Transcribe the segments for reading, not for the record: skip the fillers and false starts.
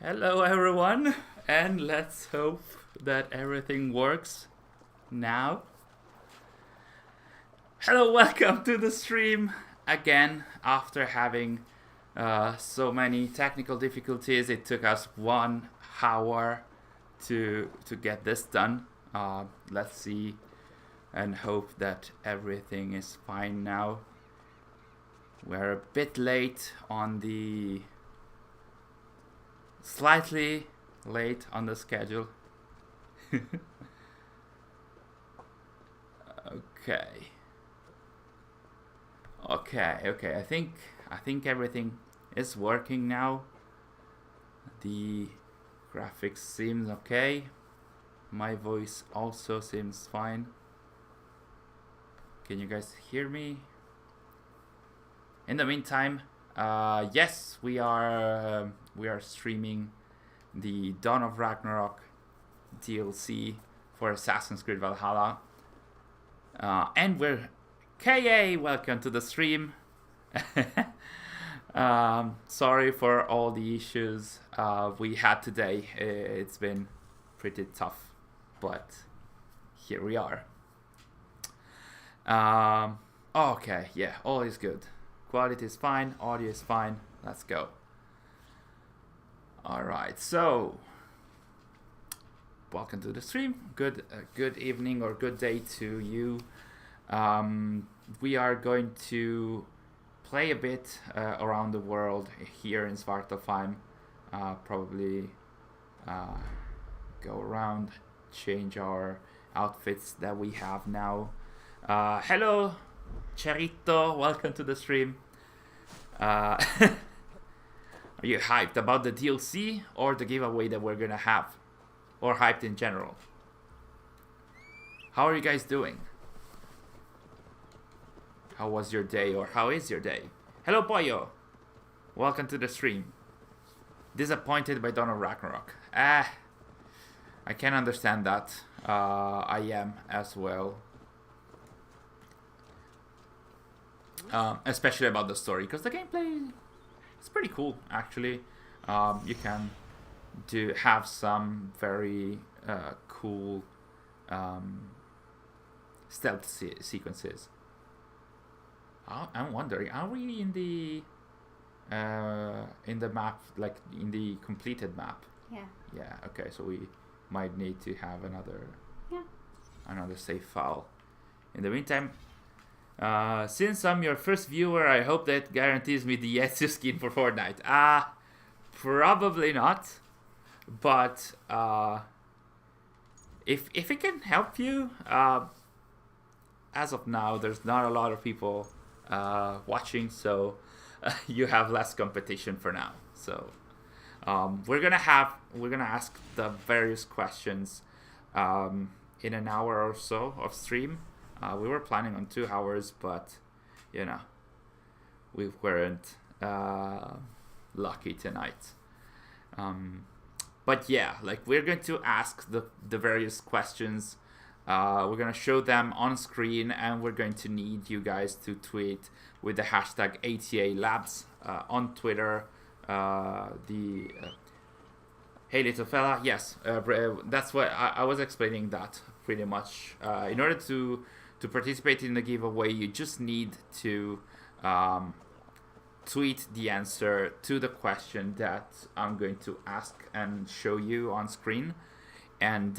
Hello everyone, and let's hope that everything works now. Hello, welcome to the stream again. After having so many technical difficulties, it took us 1 hour to get this done. Let's see and hope that everything is fine now. We're a bit late on the slightly late on the schedule. Okay. I think everything is working now. The graphics seems okay. My voice also seems fine. Can you guys hear me? In the meantime, yes, we are streaming the Dawn of Ragnarok DLC for Assassin's Creed Valhalla, and we're KA. Welcome to the stream. Sorry for all the issues we had today. It's been pretty tough, but here we are. Okay, yeah, all is good. Quality is fine, audio is fine. Let's go. All right, so welcome to the stream. Good evening or good day to you. We are going to play a bit around the world here in Svartalfheim. Probably go around, change our outfits that we have now. Hello, Charito. Welcome to the stream. Are you hyped about the DLC or the giveaway that we're gonna have? Or hyped in general? How are you guys doing? How was your day, or how is your day? Hello, Boyo. Welcome to the stream. Disappointed by Dawn of Ragnarok. I can understand that. I am as well. Especially about the story, because the gameplay is pretty cool, actually. You can have some very cool stealth sequences. I'm wondering, are we in the map, like in the completed map? Yeah. Yeah. Okay. So we might need to have another save file. In the meantime, since I'm your first viewer, I hope that guarantees me the Ezio skin for Fortnite. Probably not. But if it can help you, as of now, there's not a lot of people watching, so you have less competition for now. So we're gonna ask the various questions in an hour or so of stream. We were planning on 2 hours, but we weren't lucky tonight. But yeah, like, we're going to ask the various questions. We're going to show them on screen, and we're going to need you guys to tweet with the hashtag ATA Labs on Twitter. Hey little fella, yes, that's what I was explaining that pretty much. In order to participate in the giveaway, you just need to tweet the answer to the question that I'm going to ask and show you on screen, and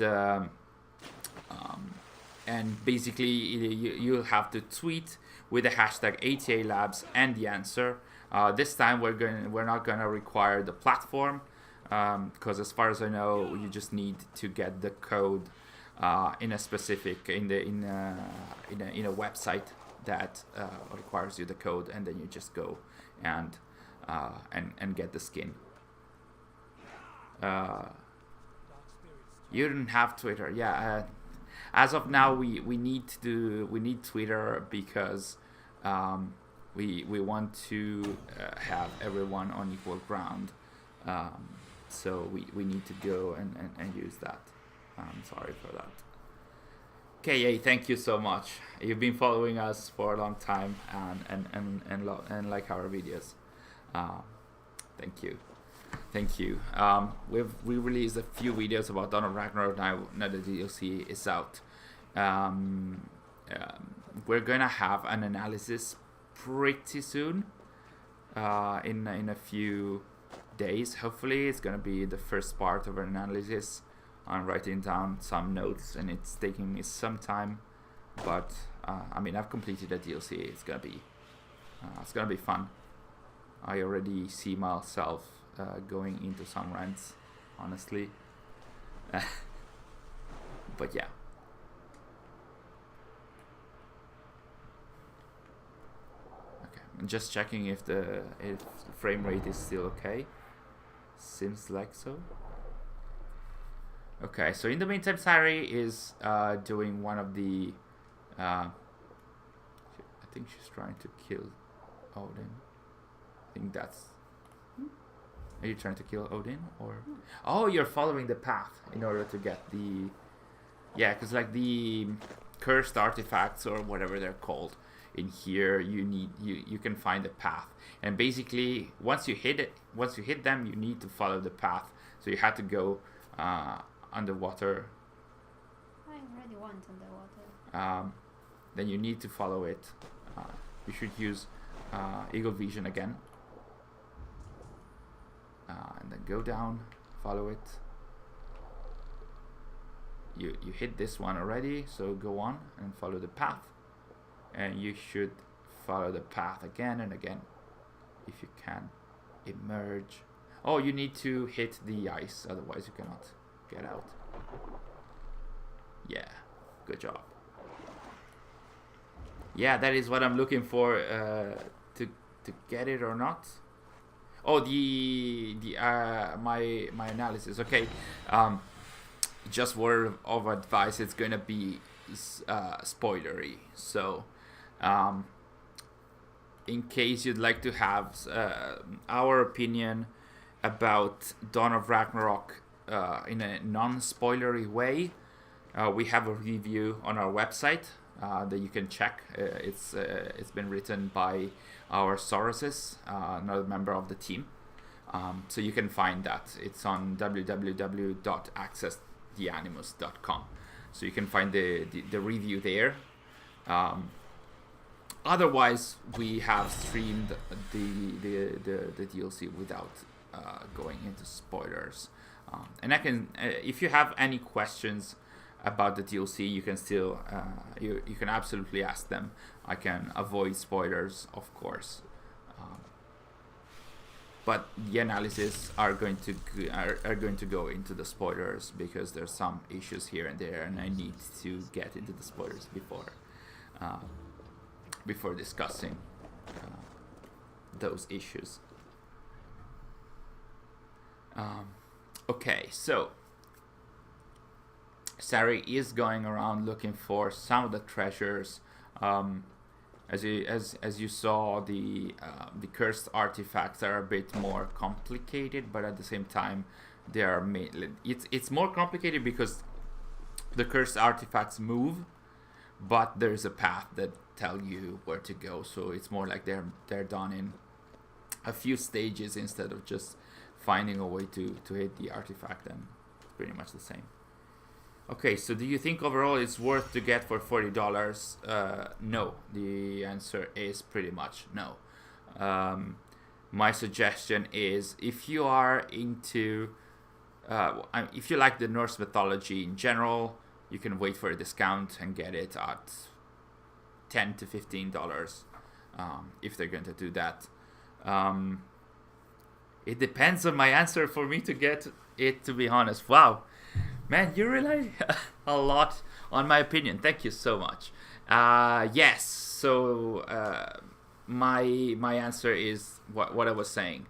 basically you'll have to tweet with the hashtag ATA Labs and the answer. This time we're not gonna require the platform, because as far as I know, you just need to get the code in a website that requires you the code, and then you just go and get the skin. You didn't have Twitter, yeah. As of now, we need Twitter because we want to have everyone on equal ground. So we need to go and use that. I'm sorry for that. KA, thank you so much. You've been following us for a long time and like our videos. Thank you. Thank you. We released a few videos about Dawn of Ragnarok now the DLC is out. We're gonna have an analysis pretty soon. In a few days, hopefully. It's gonna be the first part of an analysis. I'm writing down some notes, and it's taking me some time, but I mean, I've completed the DLC. It's gonna be fun. I already see myself going into some rants, honestly. But yeah. Okay, I'm just checking if the frame rate is still okay. Seems like so. Okay, so in the meantime, Sary is doing one of the. I think she's trying to kill Odin. I think that's. Are you trying to kill Odin or? Oh, you're following the path in order to get the. Yeah, because like the cursed artifacts or whatever they're called in here, you can find a path, and basically once you hit them, you need to follow the path. So you have to go underwater. I already went underwater. Then you need to follow it. You should use Eagle Vision again. And then go down, follow it. You hit this one already, so go on and follow the path. And you should follow the path again and again. If you can emerge. Oh, you need to hit the ice, otherwise you cannot get out. Yeah, good job. Yeah, that is what I'm looking for to get it or not. Oh, my analysis. Okay, just word of advice. It's gonna be spoilery. So, in case you'd like to have our opinion about Dawn of Ragnarok in a non-spoilery way, we have a review on our website that you can check. It's been written by our Soroses, another member of the team. So you can find that. It's on www.accesstheanimus.com. So you can find the review there. Otherwise, we have streamed the DLC without going into spoilers. And I can, if you have any questions about the DLC, you can still you can absolutely ask them. I can avoid spoilers, of course, but the analysis are going to go into the spoilers because there's some issues here and there, and I need to get into the spoilers before discussing those issues. Okay, so Sary is going around looking for some of the treasures. As you saw, the cursed artifacts are a bit more complicated, but at the same time, they are it's more complicated because the cursed artifacts move, but there's a path that tell you where to go. So it's more like they're done in a few stages instead of just finding a way to hit the artifact, and it's pretty much the same. Okay, so do you think overall it's worth to get for $40? No. The answer is pretty much no. My suggestion is if you are into, if you like the Norse mythology in general, you can wait for a discount and get it at $10 to $15 if they're going to do that. It depends on my answer for me to get it, to be honest. Wow. Man, you rely a lot on my opinion. Thank you so much. Yes, so my answer is what I was saying.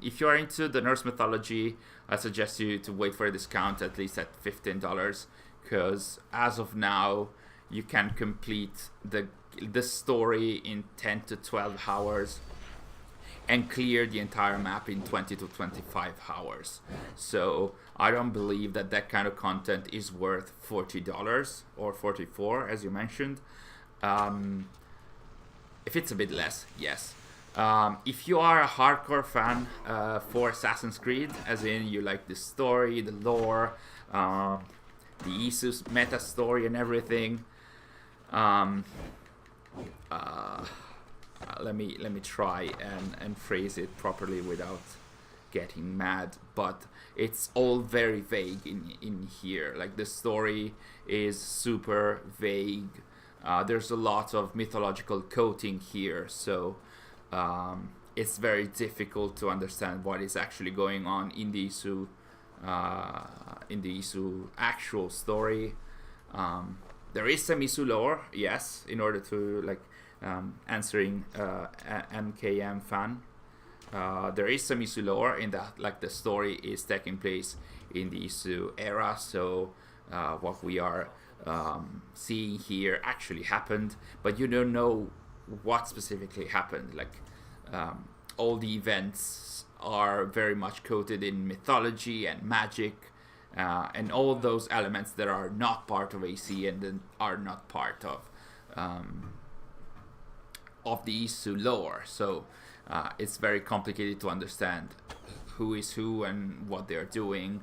If you are into the Norse mythology, I suggest you to wait for a discount at least at $15, because as of now, you can complete the story in 10 to 12 hours and clear the entire map in 20 to 25 hours. So I don't believe that kind of content is worth $40 or $44, as you mentioned. If it's a bit less, yes. If you are a hardcore fan for Assassin's Creed, as in you like the story, the lore, the Isu's meta story and everything, let me try and phrase it properly without getting mad, but it's all very vague in here. Like the story is super vague. There's a lot of mythological coating here, so it's very difficult to understand what is actually going on in the Isu actual story. There is some Isu lore, yes, in order to like answering MKM fan. There is some Isu lore in that, like the story is taking place in the Isu era, so what we are seeing here actually happened, but you don't know what specifically happened. Like all the events are very much coated in mythology and magic, and all those elements that are not part of AC and then are not part of the Isu lore. So it's very complicated to understand who is who and what they're doing.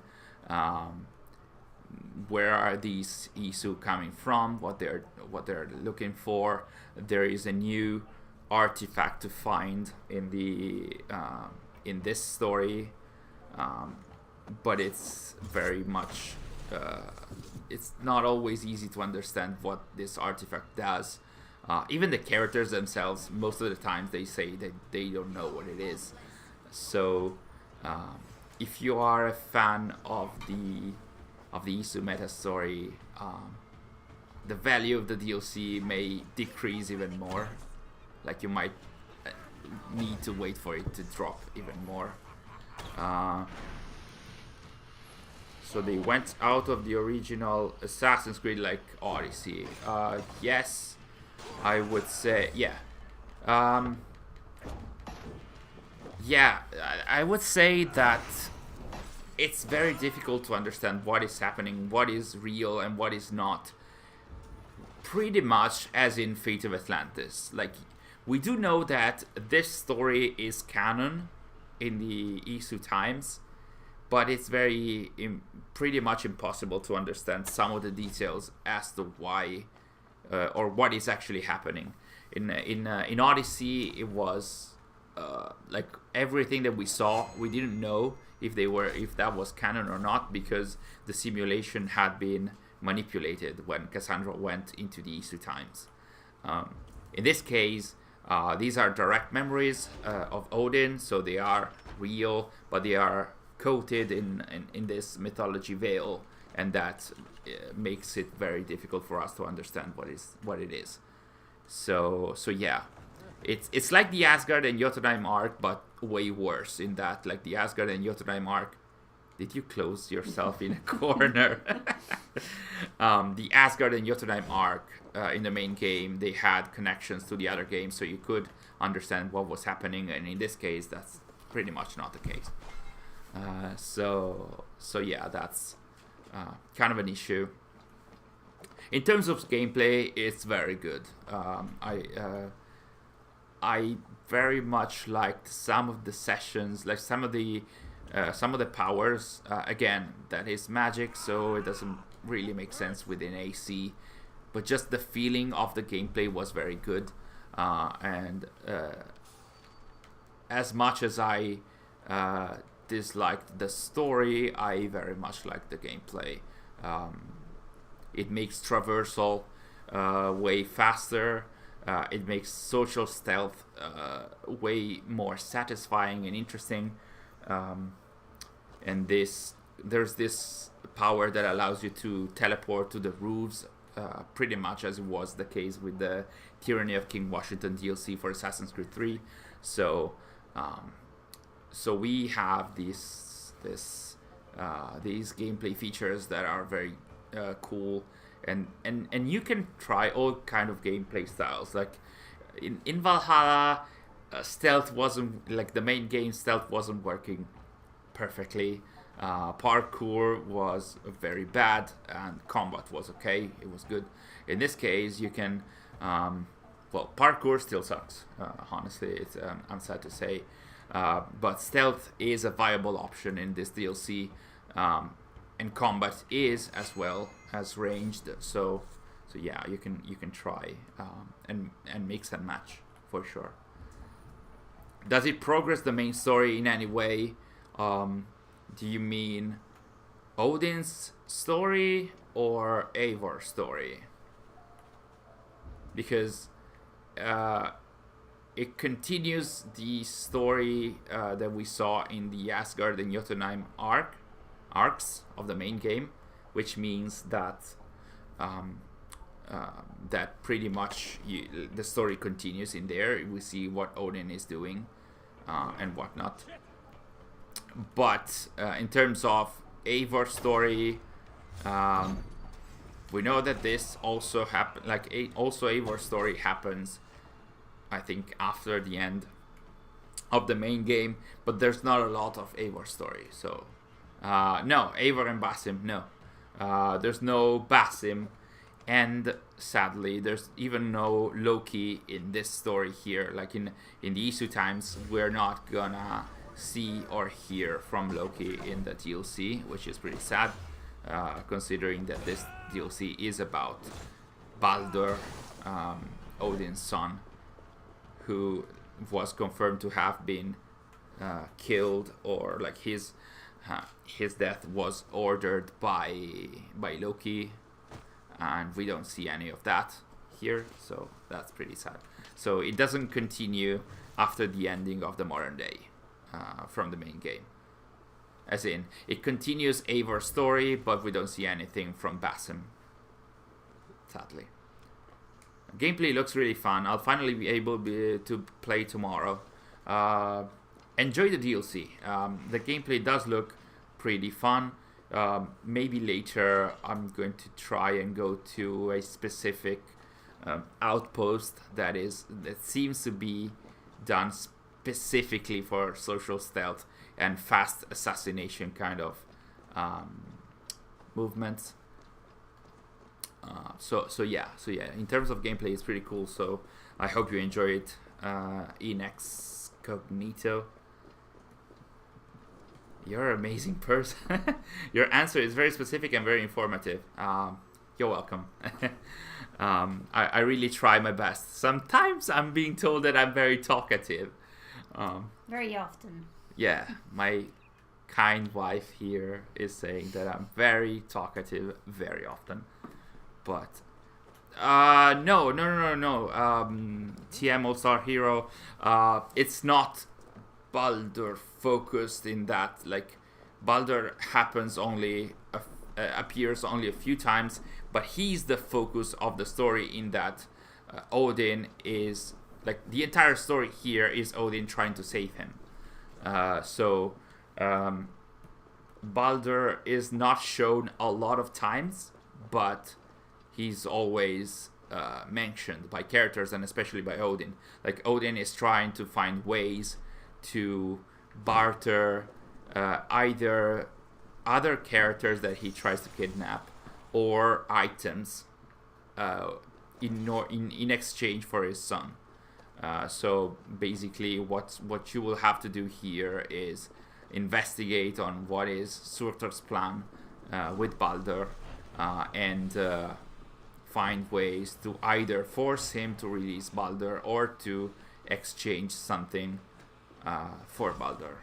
Where are these Isu coming from? What they're looking for? There is a new artifact to find in this story, but it's very much it's not always easy to understand what this artifact does. Even the characters themselves, most of the times they say that they don't know what it is. So if you are a fan of the Isu meta story, the value of the DLC may decrease even more. Like you might need to wait for it to drop even more. So they went out of the original Assassin's Creed like Odyssey. Yes, I would say, yeah. I would say that it's very difficult to understand what is happening, what is real and what is not. Pretty much as in Fate of Atlantis. Like, we do know that this story is canon in the Isu times, but it's pretty much impossible to understand some of the details as to why or what is actually happening. In Odyssey, it was like everything that we saw, we didn't know if that was canon or not, because the simulation had been manipulated when Cassandra went into the Isu times. In this case, these are direct memories of Odin, so they are real, but they are coated in this mythology veil, and that makes it very difficult for us to understand what it is. So yeah, it's like the Asgard and Jotunheim arc, but way worse in that, like the Asgard and Jotunheim arc. Did you close yourself in a corner? The Asgard and Jotunheim arc in the main game, they had connections to the other games, so you could understand what was happening, and in this case, that's pretty much not the case. So yeah, that's kind of an issue. In terms of gameplay, it's very good. I very much liked some of the sessions, like some of the powers. Again, that is magic, so it doesn't really make sense within AC. But just the feeling of the gameplay was very good, and as much as I disliked the story, I very much liked the gameplay. It makes traversal way faster. It makes social stealth way more satisfying and interesting. And there's this power that allows you to teleport to the roofs, pretty much as it was the case with the Tyranny of King Washington DLC for Assassin's Creed 3. So we have these gameplay features that are very cool, and you can try all kind of gameplay styles. Like in Valhalla, stealth wasn't, like the main game, stealth wasn't working perfectly. Parkour was very bad, and combat was okay. It was good. In this case, you can well, parkour still sucks. Honestly, it's I'm sad to say, but stealth is a viable option in this DLC, and combat is as well as ranged. So yeah, you can try and mix and match for sure. Does it progress the main story in any way? Do you mean Odin's story or Eivor's story? Because it continues the story that we saw in the Asgard and Jotunheim arcs of the main game, which means that that pretty much the story continues in there. We see what Odin is doing and whatnot. But in terms of Eivor's story, we know that this also happened. Also Eivor's story happens, I think, after the end of the main game. But there's not a lot of Eivor's story. So no, Eivor and Basim, no. There's no Basim. And sadly, there's even no Loki in this story here. Like in the Isu times, we're not gonna see or hear from Loki in the DLC, which is pretty sad, considering that this DLC is about Baldur, Odin's son, who was confirmed to have been killed, or like his death was ordered by Loki. And we don't see any of that here, so that's pretty sad. So it doesn't continue after the ending of the modern day from the main game. As in, it continues Eivor's story, but we don't see anything from Basim, sadly. Gameplay looks really fun. I'll finally be able to play tomorrow. Enjoy the DLC. The gameplay does look pretty fun. Maybe later I'm going to try and go to a specific outpost that seems to be done specifically for social stealth and fast assassination kind of movements. So yeah. In terms of gameplay, it's pretty cool. So I hope you enjoy it. Inex Cognito. You're an amazing person. Your answer is very specific and very informative. You're welcome. I really try my best. Sometimes I'm being told that I'm very talkative. Very often. Yeah, my kind wife here is saying that I'm very talkative very often. But no. TM All-Star Hero. It's not Baldur focused in that. Like, Baldur appears only a few times, but he's the focus of the story in that Odin is, like, the entire story here is Odin trying to save him. Baldur is not shown a lot of times, but he's always mentioned by characters, and especially by Odin. Like, Odin is trying to find ways to barter either other characters that he tries to kidnap or items in exchange for his son. So basically what you will have to do here is investigate on what is Surtur's plan with Baldur, and find ways to either force him to release Baldur or to exchange something for Baldur,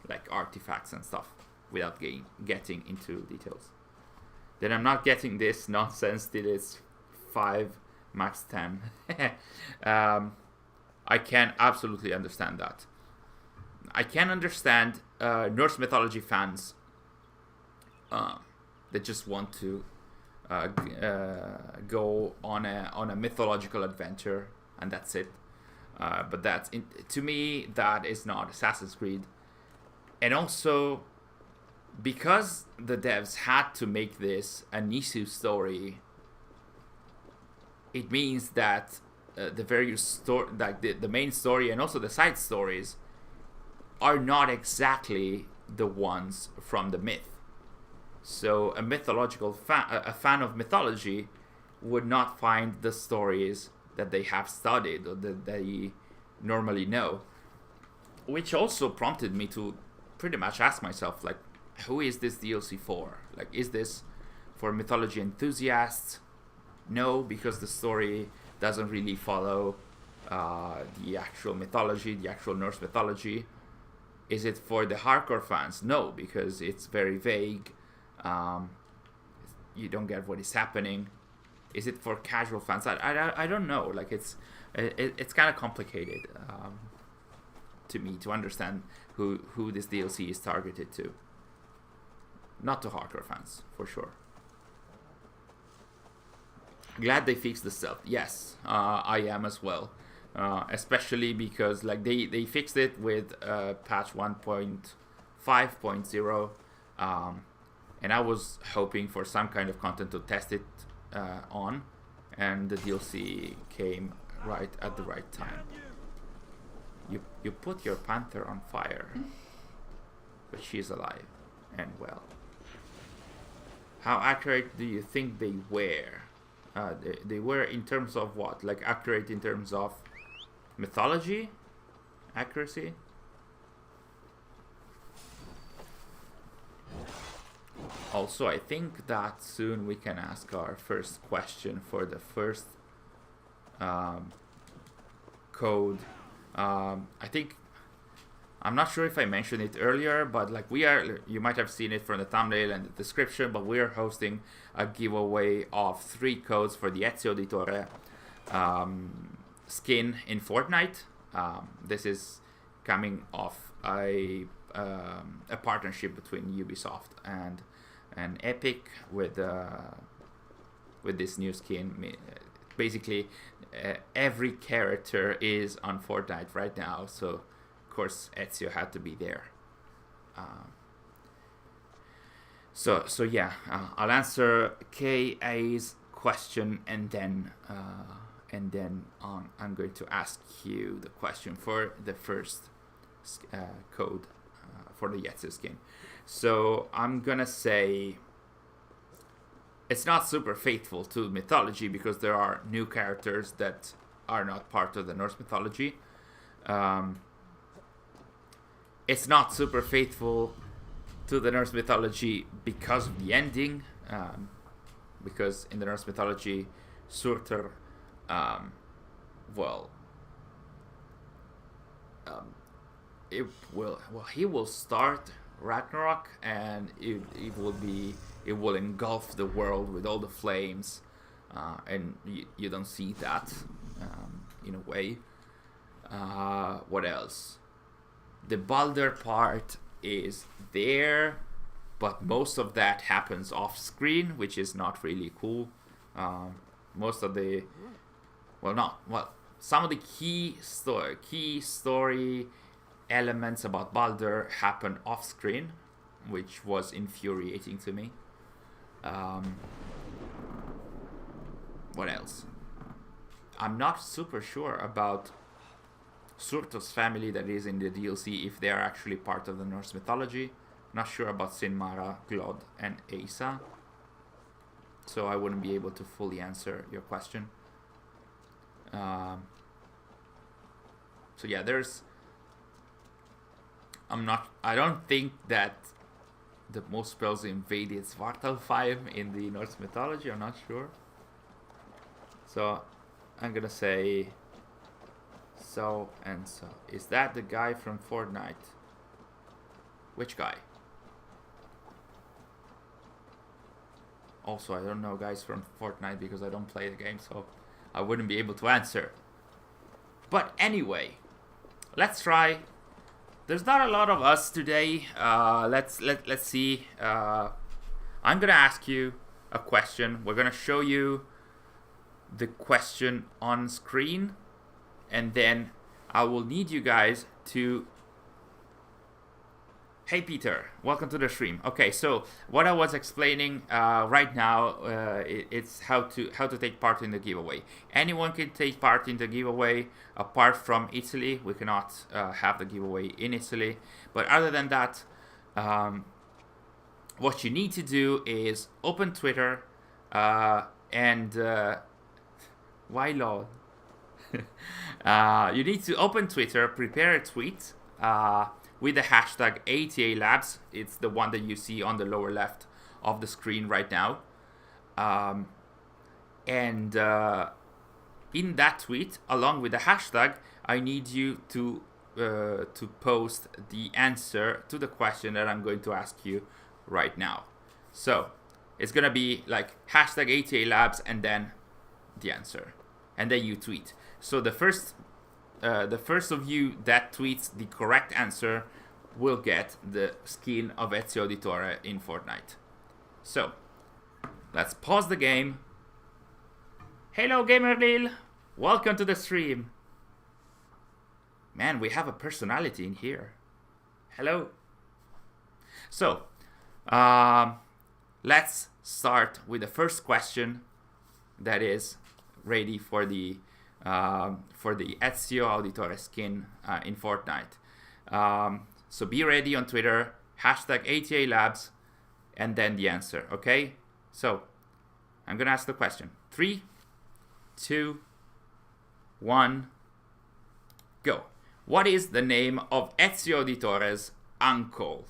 like artifacts and stuff, without getting into details. Then I'm not getting this nonsense till it's 5, max 10. I can absolutely understand that. I can understand Norse mythology fans that just want to go on a mythological adventure and that's it. But to me, that is not Assassin's Creed. And also, because the devs had to make this a Nisu story, it means that the various story, like the main story and also the side stories, are not exactly the ones from the myth. So a mythological a fan of mythology would not find the stories that they have studied or that they normally know, which also prompted me to pretty much ask myself, like, who is this DLC for? Like, is this for mythology enthusiasts? No, because the story doesn't really follow the actual mythology, the actual Norse mythology. Is it for the hardcore fans? No, because it's very vague. You don't get what is happening. Is it for casual fans? I don't know. Like, it's kind of complicated to me to understand who this DLC is targeted to. Not to hardcore fans, for sure. Glad they fixed the stealth. Yes, I am as well. Especially because like they fixed it with patch 1.5.0, and I was hoping for some kind of content to test it on, and the DLC came right at the right time. You put your panther on fire, but she's alive and well. How accurate do you think they were? They were in terms of what? Like, accurate in terms of mythology? Accuracy? Also, I think that soon we can ask our first question for the first code. I think, I'm not sure if I mentioned it earlier, but like you might have seen it from the thumbnail and the description, but we are hosting a giveaway of 3 codes for the Ezio Auditore skin in Fortnite. This is coming off a partnership between Ubisoft and Epic with this new skin. Basically, every character is on Fortnite right now, so of course Ezio had to be there. So yeah, I'll answer KA's question and then I'm going to ask you the question for the first code for the Ezio skin. So I'm gonna say it's not super faithful to mythology because there are new characters that are not part of the Norse mythology. It's not super faithful to the Norse mythology because of the ending. Because in the Norse mythology, Surtur, he will start Ragnarok, and it will engulf the world with all the flames, and you don't see that in a way. What else? The Balder part is there, but most of that happens off screen, which is not really cool. Most of the some of the key story elements about Balder happen off screen, which was infuriating to me. What else? I'm not super sure about Surtur's family that is in the DLC, if they are actually part of the Norse mythology. Not sure about Sinmara, Glod, and Asa. So I wouldn't be able to fully answer your question. So yeah, I don't think that the most spells invaded Svartalfheim in the Norse mythology. I'm not sure. So I'm gonna say so and so. Is that the guy from Fortnite? Which guy? Also, I don't know guys from Fortnite because I don't play the game, so I wouldn't be able to answer. But anyway, let's try. There's not a lot of us today. Let's see. I'm gonna ask you a question. We're gonna show you the question on screen, and then I will need you guys to. Hey Peter, welcome to the stream. Okay, so what I was explaining right now, it's how to take part in the giveaway. Anyone can take part in the giveaway apart from Italy. We cannot have the giveaway in Italy. But other than that, what you need to do is open Twitter and why lol? You need to open Twitter, prepare a tweet with the hashtag ATA Labs. It's the one that you see on the lower left of the screen right now. And in that tweet, along with the hashtag, I need you to post the answer to the question that I'm going to ask you right now. So it's gonna be like hashtag ATA Labs and then the answer, and then you tweet. So the first of you that tweets the correct answer will get the skin of Ezio Auditore in Fortnite. So let's pause the game. Hello, Gamerlil. Welcome to the stream. Man, we have a personality in here. Hello. So, let's start with the first question that is ready for the Ezio Auditore skin in Fortnite. So be ready on Twitter, hashtag ATA Labs, and then the answer, okay? So, I'm gonna ask the question. 3, 2, 1, go. What is the name of Ezio Auditore's uncle?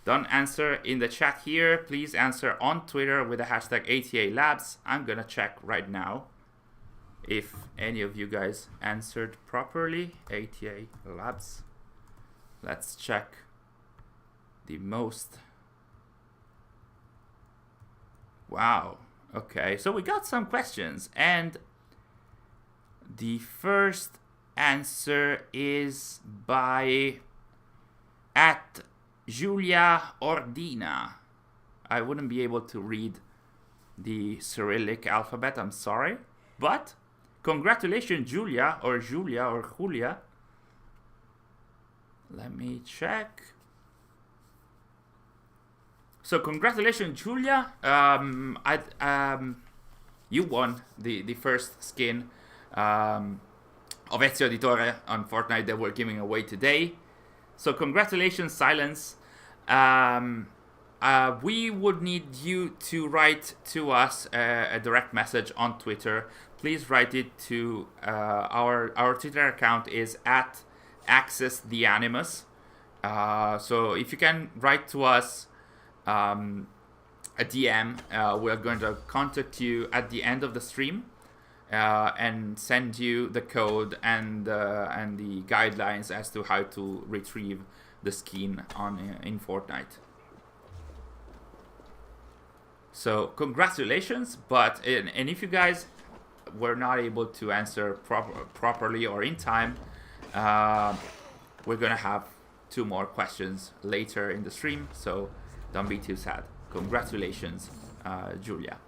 Don't answer in the chat here. Please answer on Twitter with the hashtag ATA Labs. I'm gonna check right now if any of you guys answered properly. ATA Labs. Let's check the most. Wow. Okay, so we got some questions, and the first answer is by @Julia Ordina. I wouldn't be able to read the Cyrillic alphabet, I'm sorry, but congratulations, Julia or Julia. Let me check. So congratulations, Julia. You won the first skin of Ezio Auditore on Fortnite that we're giving away today. So congratulations, Silence. We would need you to write to us a direct message on Twitter. Please write it to our Twitter account is @AccessTheAnimus. So if you can write to us a DM, we're going to contact you at the end of the stream and send you the code and the guidelines as to how to retrieve the skin in Fortnite. So congratulations, and if you guys were not able to answer properly or in time, we're gonna have 2 more questions later in the stream, so don't be too sad. Congratulations, Julia.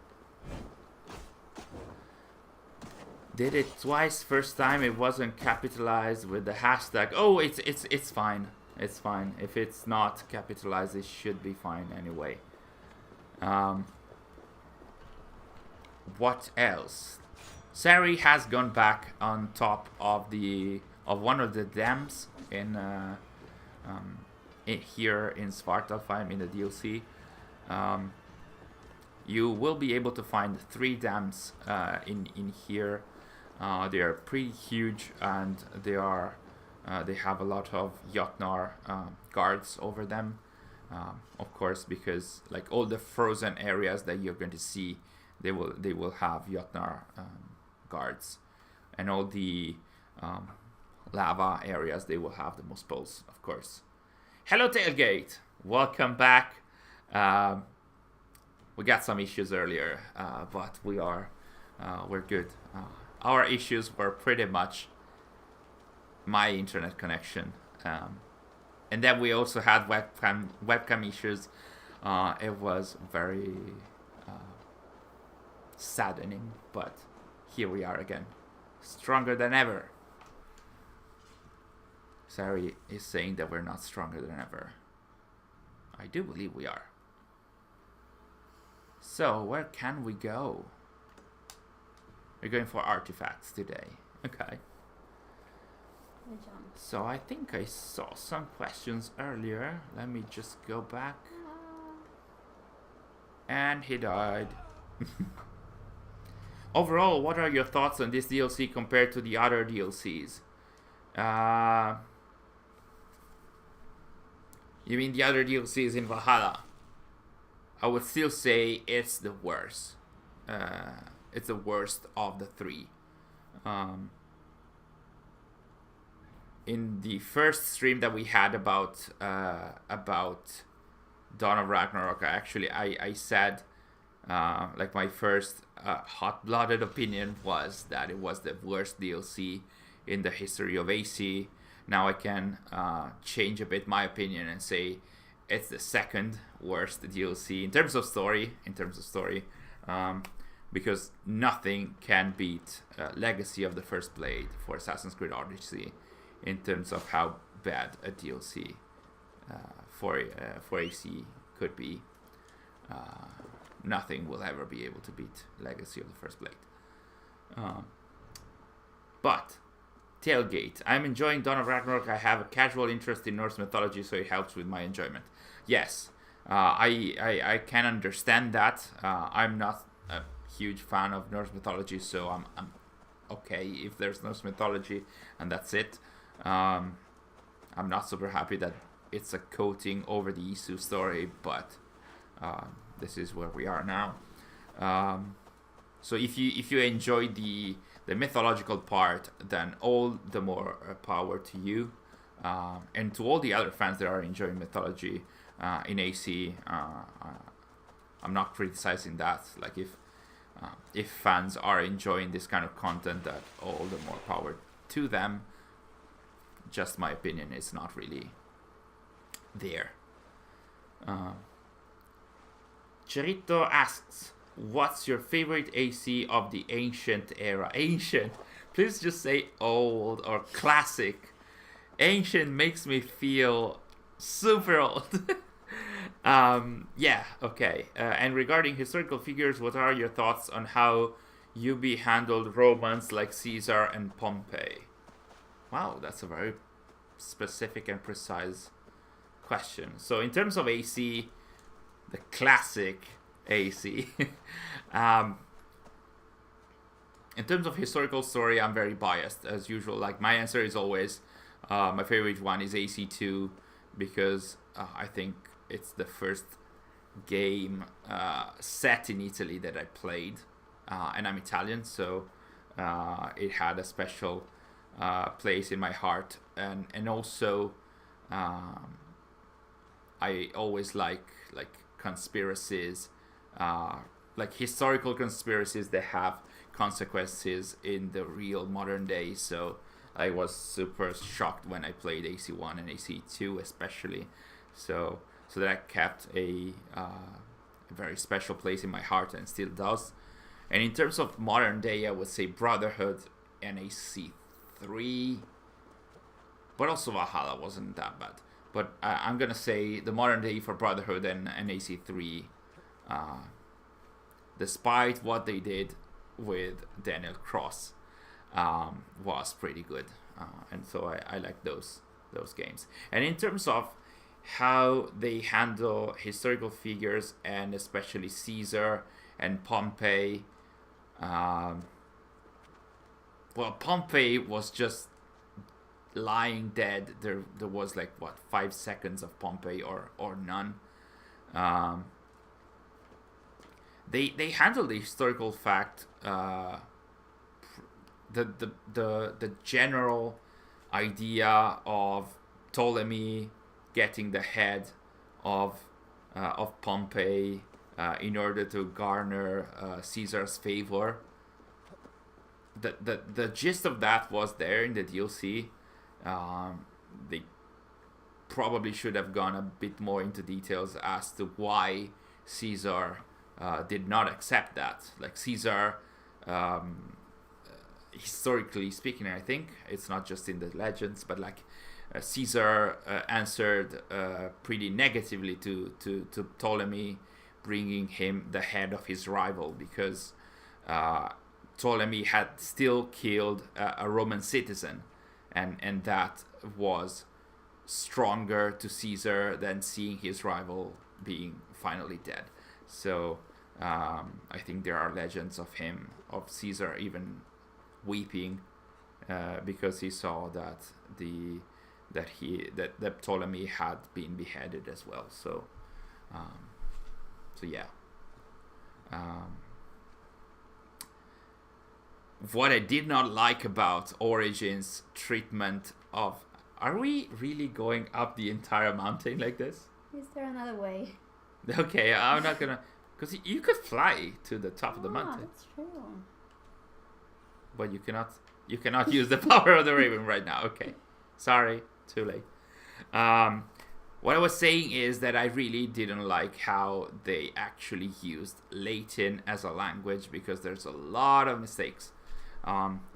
Did it twice. First time it wasn't capitalized with the hashtag. Oh, it's fine. It's fine. If it's not capitalized, it should be fine anyway. What else? Sary has gone back on top of one of the dams in here in Svartalfheim in the DLC. You will be able to find 3 dams in here. They are pretty huge, and they have a lot of Jotnar guards over them. Of course, because like all the frozen areas that you're going to see, they will have Jotnar guards, and all the lava areas, they will have the Muspels, of course. Hello, Tailgate. Welcome back. We got some issues earlier, but we're good. Our issues were pretty much my internet connection, and then we also had webcam issues. It was very saddening, but here we are again, stronger than ever. Sary is saying that we're not stronger than ever. I do believe we are. So, where can we go? We're going for artifacts today. Okay. So, I think I saw some questions earlier. Let me just go back. And he died. Overall, what are your thoughts on this DLC compared to the other DLCs? You mean the other DLCs in Valhalla? I would still say it's the worst. It's the worst of the three. In the first stream that we had about Dawn of Ragnarok, I said like my first hot-blooded opinion was that it was the worst DLC in the history of AC. Now I can change a bit my opinion and say it's the second worst DLC in terms of story. Because nothing can beat Legacy of the First Blade for Assassin's Creed Odyssey in terms of how bad a DLC for AC could be. Nothing will ever be able to beat Legacy of the First Blade. But Tailgate, I'm enjoying Dawn of Ragnarok. I have a casual interest in Norse mythology, so it helps with my enjoyment. Yes, I can understand that. I'm not a huge fan of Norse mythology, so I'm okay if there's Norse mythology and that's it. I'm not super happy that it's a coating over the Isu story, but this is where we are now. So if you enjoy the mythological part, then all the more power to you, and to all the other fans that are enjoying mythology in AC. I'm not criticizing that. Like if fans are enjoying this kind of content, that all the more power to them. Just my opinion is not really there. Cherito asks, what's your favorite AC of the ancient era? Ancient. Please just say old or classic. Ancient makes me feel super old. Yeah, okay. And regarding historical figures, what are your thoughts on how UB handled Romans like Caesar and Pompey? Wow, that's a very specific and precise question. So in terms of AC, the classic AC. In terms of historical story, I'm very biased as usual. Like my answer is always my favorite one is AC2 because I think it's the first game set in Italy that I played, and I'm Italian, so it had a special place in my heart, and also I always like conspiracies, like historical conspiracies that have consequences in the real modern day. So I was super shocked when I played AC1 and AC2 especially. So that kept a very special place in my heart and still does. And in terms of modern day, I would say Brotherhood and AC3, but also Valhalla wasn't that bad. But I'm gonna say the modern day for Brotherhood and AC3, despite what they did with Daniel Cross, was pretty good, and so I like those games. And in terms of how they handle historical figures and especially Caesar and Pompey, well, Pompey was just lying dead. There was like 5 seconds of Pompey or none. They handled the historical fact, the general idea of Ptolemy getting the head of Pompey in order to garner Caesar's favor. The gist of that was there in the DLC. They probably should have gone a bit more into details as to why Caesar did not accept that. Like Caesar, historically speaking, I think it's not just in the legends, but like Caesar answered pretty negatively to Ptolemy, bringing him the head of his rival, because Ptolemy had still killed a Roman citizen, and that was stronger to Caesar than seeing his rival being finally dead. So I think there are legends of him, of Caesar even weeping because he saw that that Ptolemy had been beheaded as well. So yeah. What I did not like about Origin's treatment of... Are we really going up the entire mountain like this? Is there another way? Okay, I'm not gonna... Because you could fly to the top of the mountain. That's true. But you cannot use the power of the raven right now. Okay. Sorry, too late. What I was saying is that I really didn't like how they actually used Latin as a language, because there's a lot of mistakes.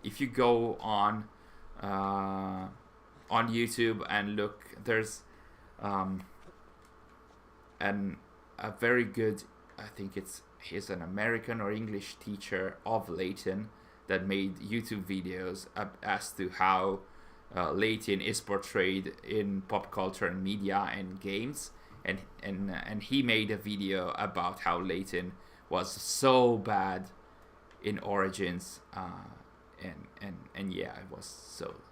If you go on YouTube and look, there's a very good, I think he's an American or English teacher of Latin that made YouTube videos as to how Latin is portrayed in pop culture and media and games, and he made a video about how Latin was so bad in Origins, and yeah, it was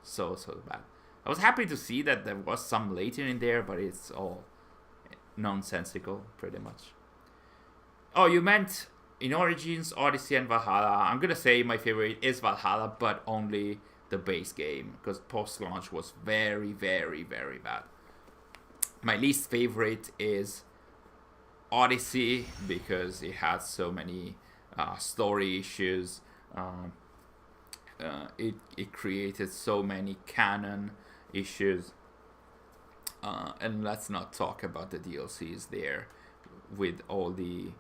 so bad. I was happy to see that there was some Latin in there, but it's all nonsensical, pretty much. Oh, you meant in Origins, Odyssey, and Valhalla. I'm gonna say my favorite is Valhalla, but only the base game, because post-launch was very, very, very bad. My least favorite is Odyssey, because it had so many story issues. It created so many canon issues. And let's not talk about the DLCs there, with all the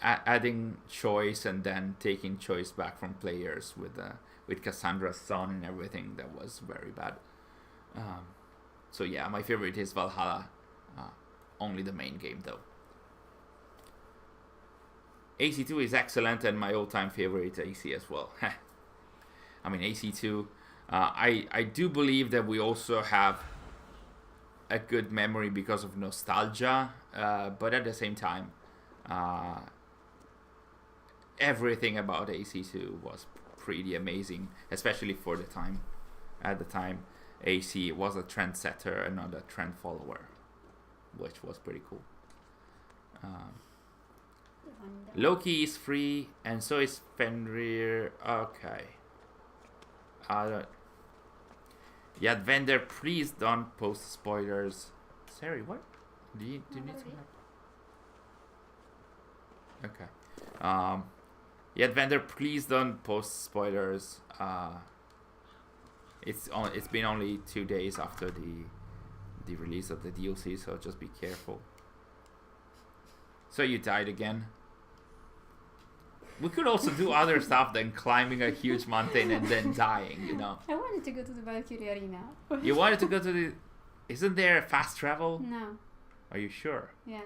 adding choice and then taking choice back from players with Cassandra's son and everything. That was very bad. So yeah, my favorite is Valhalla. Only the main game though. AC2 is excellent, and my all-time favorite AC as well. I mean, AC2, I do believe that we also have a good memory because of nostalgia, but at the same time, everything about AC2 was pretty amazing, especially for the time. At the time, AC was a trendsetter and not a trend follower, which was pretty cool. Loki is free, and so is Fenrir. Okay. Yeah, vendor, please don't post spoilers. Sary, what? Do you need some help? Okay. Yeah, vendor, please don't post spoilers. It's been only 2 days after the release of the DLC, so just be careful. So you died again. We could also do other stuff than climbing a huge mountain and then dying, you know. I wanted to go to the Valkyrie Arena. You wanted to go to the... Isn't there fast travel? No. Are you sure? Yeah.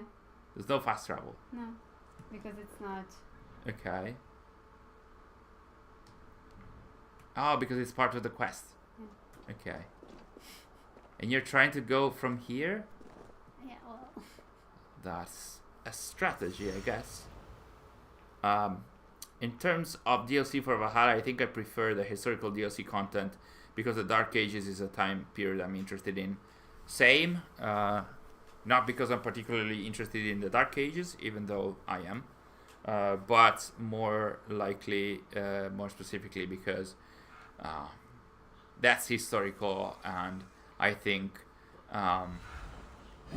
There's no fast travel? No. Because it's not... Okay. Oh, because it's part of the quest. Yeah. Okay. And you're trying to go from here? Yeah, well... That's a strategy, I guess. In terms of DLC for Valhalla, I think I prefer the historical DLC content, because the Dark Ages is a time period I'm interested in. Same, not because I'm particularly interested in the Dark Ages, even though I am, but more likely, more specifically, because that's historical, and I think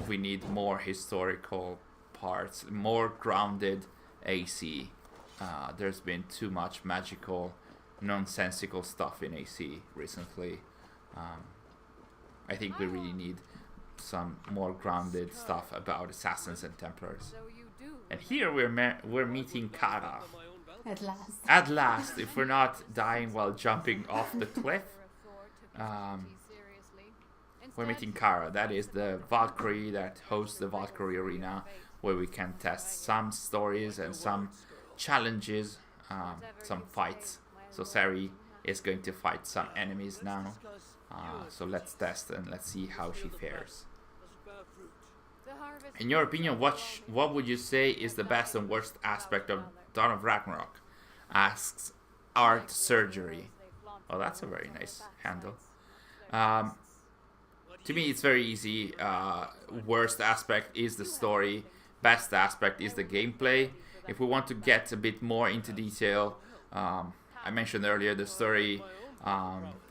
we need more historical parts, more grounded AC. There's been too much magical, nonsensical stuff in AC recently. I think we really need some more grounded stuff about assassins and Templars. And here we're meeting Kara. At last. At last, if we're not dying while jumping off the cliff. We're meeting Kara. That is the Valkyrie that hosts the Valkyrie Arena, where we can test some stories and some challenges, some fights. So Sary is going to fight some enemies now. So let's test and let's see how she fares. In your opinion, what would you say is the best and worst aspect of Dawn of Ragnarok? Asks Art Surgery. Oh, that's a very nice handle. Um, to me, it's very easy. Worst aspect is the story. Best aspect is the gameplay. If we want to get a bit more into detail, I mentioned earlier the story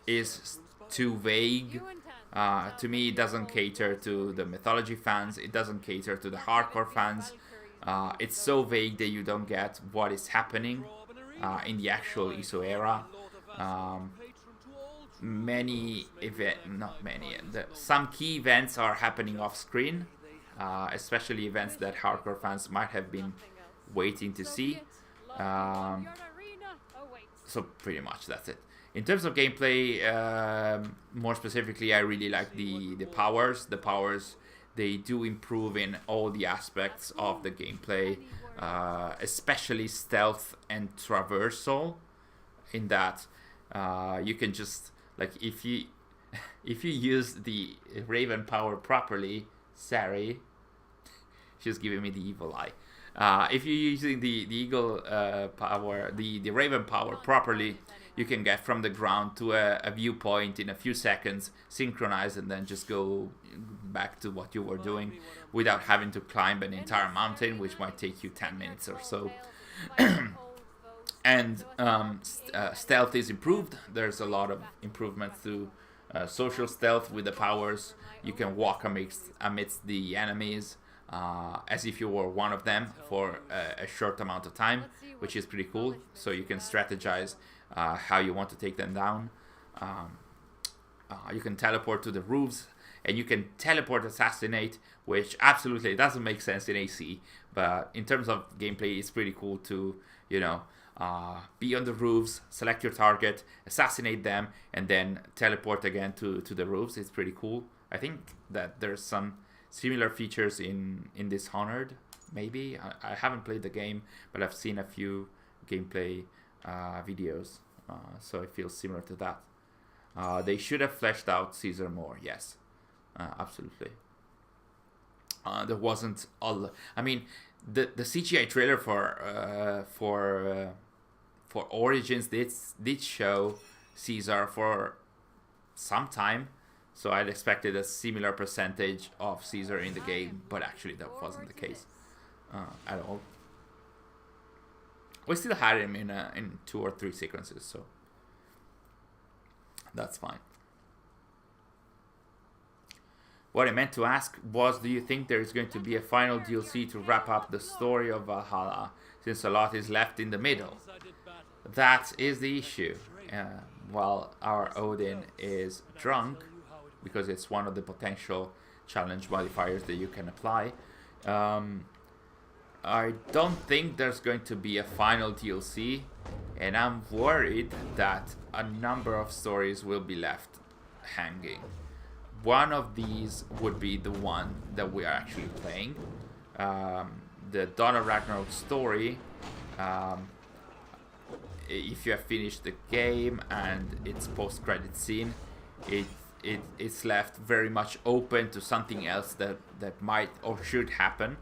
is too vague. To me, it doesn't cater to the mythology fans. It doesn't cater to the hardcore fans. It's so vague that you don't get what is happening in the actual ESO era. Some key events are happening off screen, especially events that hardcore fans might have been waiting to see. So pretty much that's it. In terms of gameplay, more specifically, I really like the powers. The powers, they do improve in all the aspects of the gameplay, especially stealth and traversal. In that, you can just like if you use the Raven power properly, Sary, she's giving me the evil eye. If you're using the eagle power, the Raven power properly, you can get from the ground to a viewpoint in a few seconds, synchronize, and then just go back to what you were doing without having to climb an entire mountain, which might take you 10 minutes or so. And stealth is improved. There's a lot of improvements to social stealth with the powers. You can walk amidst the enemies as if you were one of them for a short amount of time, which is pretty cool. So you can strategize how you want to take them down. You can teleport to the roofs, and you can teleport assassinate, which absolutely doesn't make sense in AC, but in terms of gameplay, it's pretty cool to, be on the roofs, select your target, assassinate them, and then teleport again to the roofs. It's pretty cool. I think that there's some similar features in Dishonored, maybe. I haven't played the game, but I've seen a few gameplay videos, so it feels similar to that. They should have fleshed out Caesar more, yes, absolutely. There wasn't all. I mean, the CGI trailer for Origins did show Caesar for some time, so I'd expected a similar percentage of Caesar in the game, but actually that wasn't the case at all. We still had him in 2 or 3 sequences, so that's fine. What I meant to ask was, do you think there is going to be a final DLC to wrap up the story of Valhalla, since a lot is left in the middle? That is the issue. While our Odin is drunk, because it's one of the potential challenge modifiers that you can apply, I don't think there's going to be a final DLC, and I'm worried that a number of stories will be left hanging. One of these would be the one that we are actually playing. The Dawn of Ragnarok story, if you have finished the game and its post-credit scene, it's left very much open to something else that might or should happen.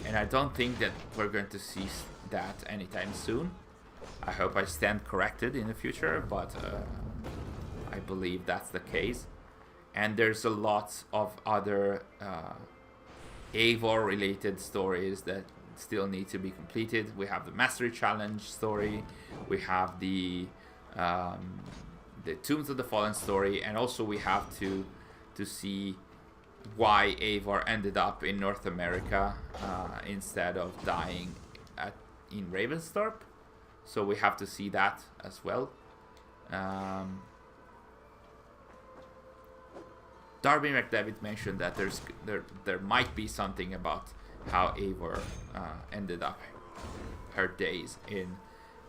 And I don't think that we're going to see that anytime soon. I hope I stand corrected in the future, but I believe that's the case. And there's a lot of other Eivor related stories that still need to be completed. We have the Mastery Challenge story, we have the Tombs of the Fallen story, and also we have to see why Eivor ended up in North America instead of dying in Ravensthorpe. So we have to see that as well. Darby McDavid mentioned that there might be something about how Eivor ended up her days in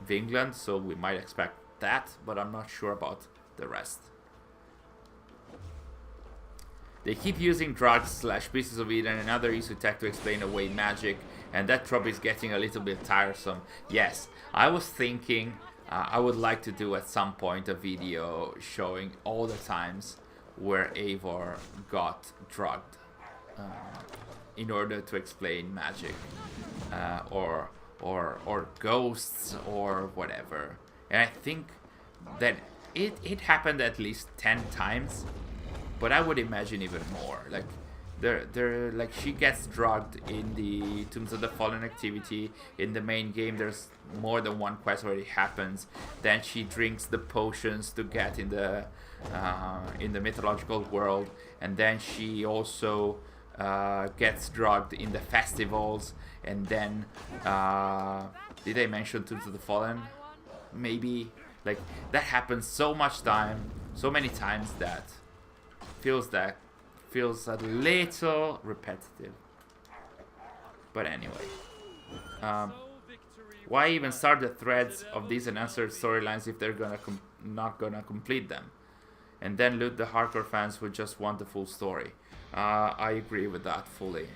England, so we might expect that, but I'm not sure about the rest. They keep using drugs / pieces of Eden and other use of tech to explain away magic, and that trope is getting a little bit tiresome. Yes, I was thinking I would like to do at some point a video showing all the times where Eivor got drugged. in order to explain magic or ghosts or whatever. And I think that it happened at least 10 times, but I would imagine even more. Like like she gets drugged in the Tombs of the Fallen activity. In the main game, there's more than one quest where it happens. Then she drinks the potions to get in the mythological world, and then she also gets drugged in the festivals. And then did I mention Tombs of the Fallen? Maybe. Like that happens so many times that feels a little repetitive. But anyway, why even start the threads of these unanswered storylines if they're not gonna complete them? And then loot the hardcore fans who just want the full story. I agree with that fully.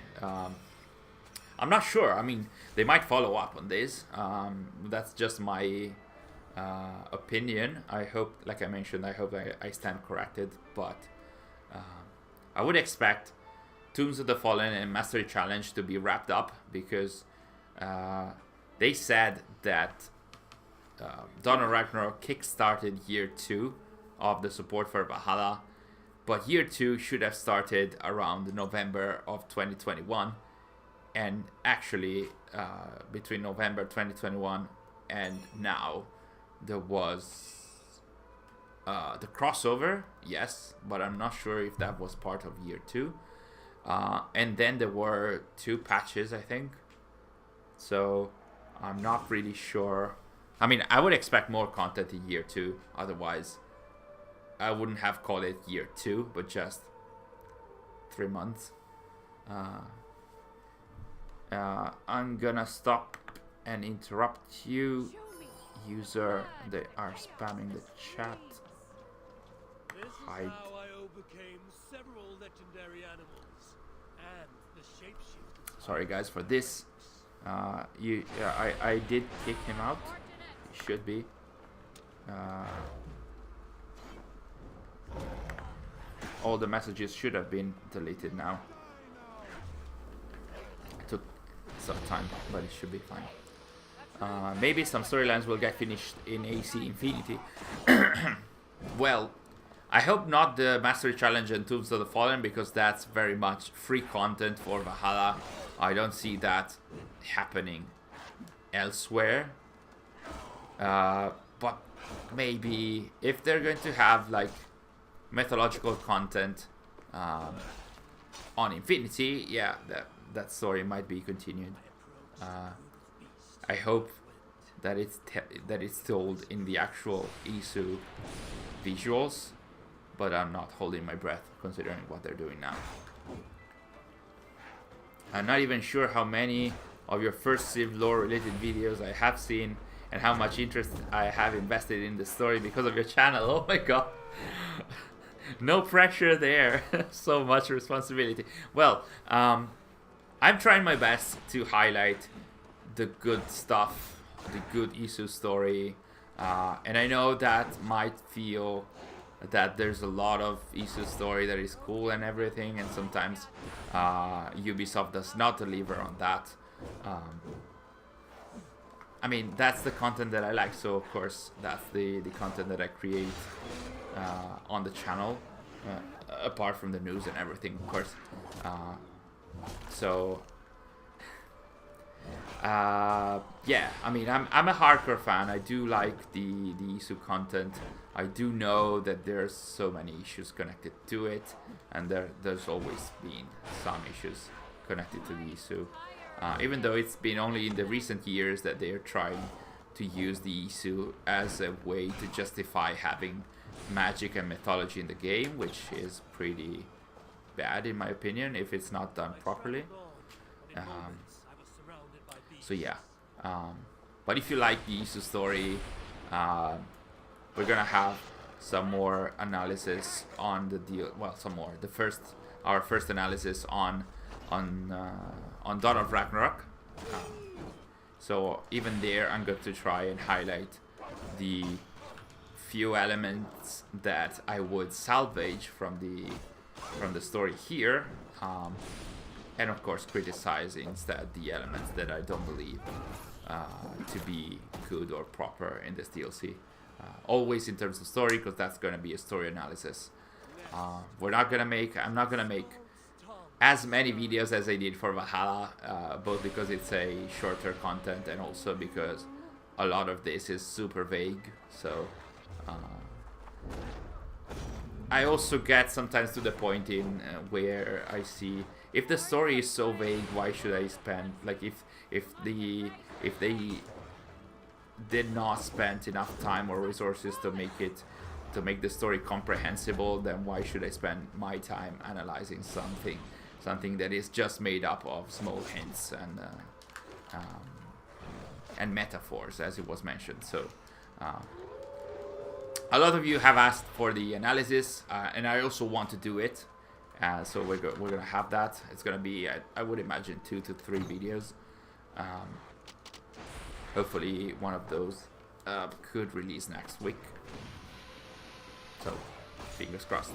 I'm not sure. I mean, they might follow up on this. That's just my opinion. I hope, like I mentioned, I stand corrected. But I would expect Tombs of the Fallen and Mastery Challenge to be wrapped up, because they said that Dawn of Ragnarok kickstarted year 2 of the support for Valhalla, but year 2 should have started around November of 2021. And actually, between November 2021 and now, there was the crossover, yes, but I'm not sure if that was part of year 2. And then there were 2 patches, I think. So I'm not really sure. I mean, I would expect more content in year 2. Otherwise, I wouldn't have called it year 2, but just 3 months. I'm gonna stop and interrupt you, user. They are spamming the chat. Hide. Sorry guys for this. I did kick him out. He should be. All the messages should have been deleted now. It took some time, but it should be fine. Maybe some storylines will get finished in AC Infinity. Well, I hope not the Mastery Challenge and Tombs of the Fallen, because that's very much free content for Valhalla. I don't see that happening elsewhere. But maybe if they're going to have like mythological content on Infinity, yeah, that story might be continued. I hope that it's told in the actual Isu visuals, but I'm not holding my breath considering what they're doing now. I'm not even sure how many of your first Civ lore related videos I have seen and how much interest I have invested in the story because of your channel. Oh my god. No pressure there. So much responsibility. Well, I'm trying my best to highlight the good stuff, the good Isu story, and I know that might feel that there's a lot of Isu story that is cool and everything, and sometimes Ubisoft does not deliver on that. I mean, that's the content that I like, so of course that's the content that I create on the channel, apart from the news and everything, of course. Yeah, I mean, I'm a hardcore fan. I do like the Isu content. I do know that there's so many issues connected to it, and there's always been some issues connected to the Isu. Even though it's been only in the recent years that they're trying to use the Isu as a way to justify having magic and mythology in the game, which is pretty bad in my opinion if it's not done properly. So yeah, but if you like the Isu story, we're gonna have some more analysis on the deal. Well, some more. Our first analysis on Dawn of Ragnarok. So even there, I'm going to try and highlight the few elements that I would salvage from the story here. and of course criticize instead the elements that I don't believe to be good or proper in this DLC. Always in terms of story, because that's going to be a story analysis. I'm not gonna make as many videos as I did for Valhalla, both because it's a shorter content and also because a lot of this is super vague. So I also get sometimes to the point in where I see, if the story is so vague, why should I spend, like, if they did not spend enough time or resources to make the story comprehensible, then why should I spend my time analyzing something that is just made up of small hints and metaphors, as it was mentioned. So a lot of you have asked for the analysis, and I also want to do it. So we're gonna have that. It's gonna be, I would imagine, 2 to 3 videos. Hopefully one of those could release next week. So fingers crossed.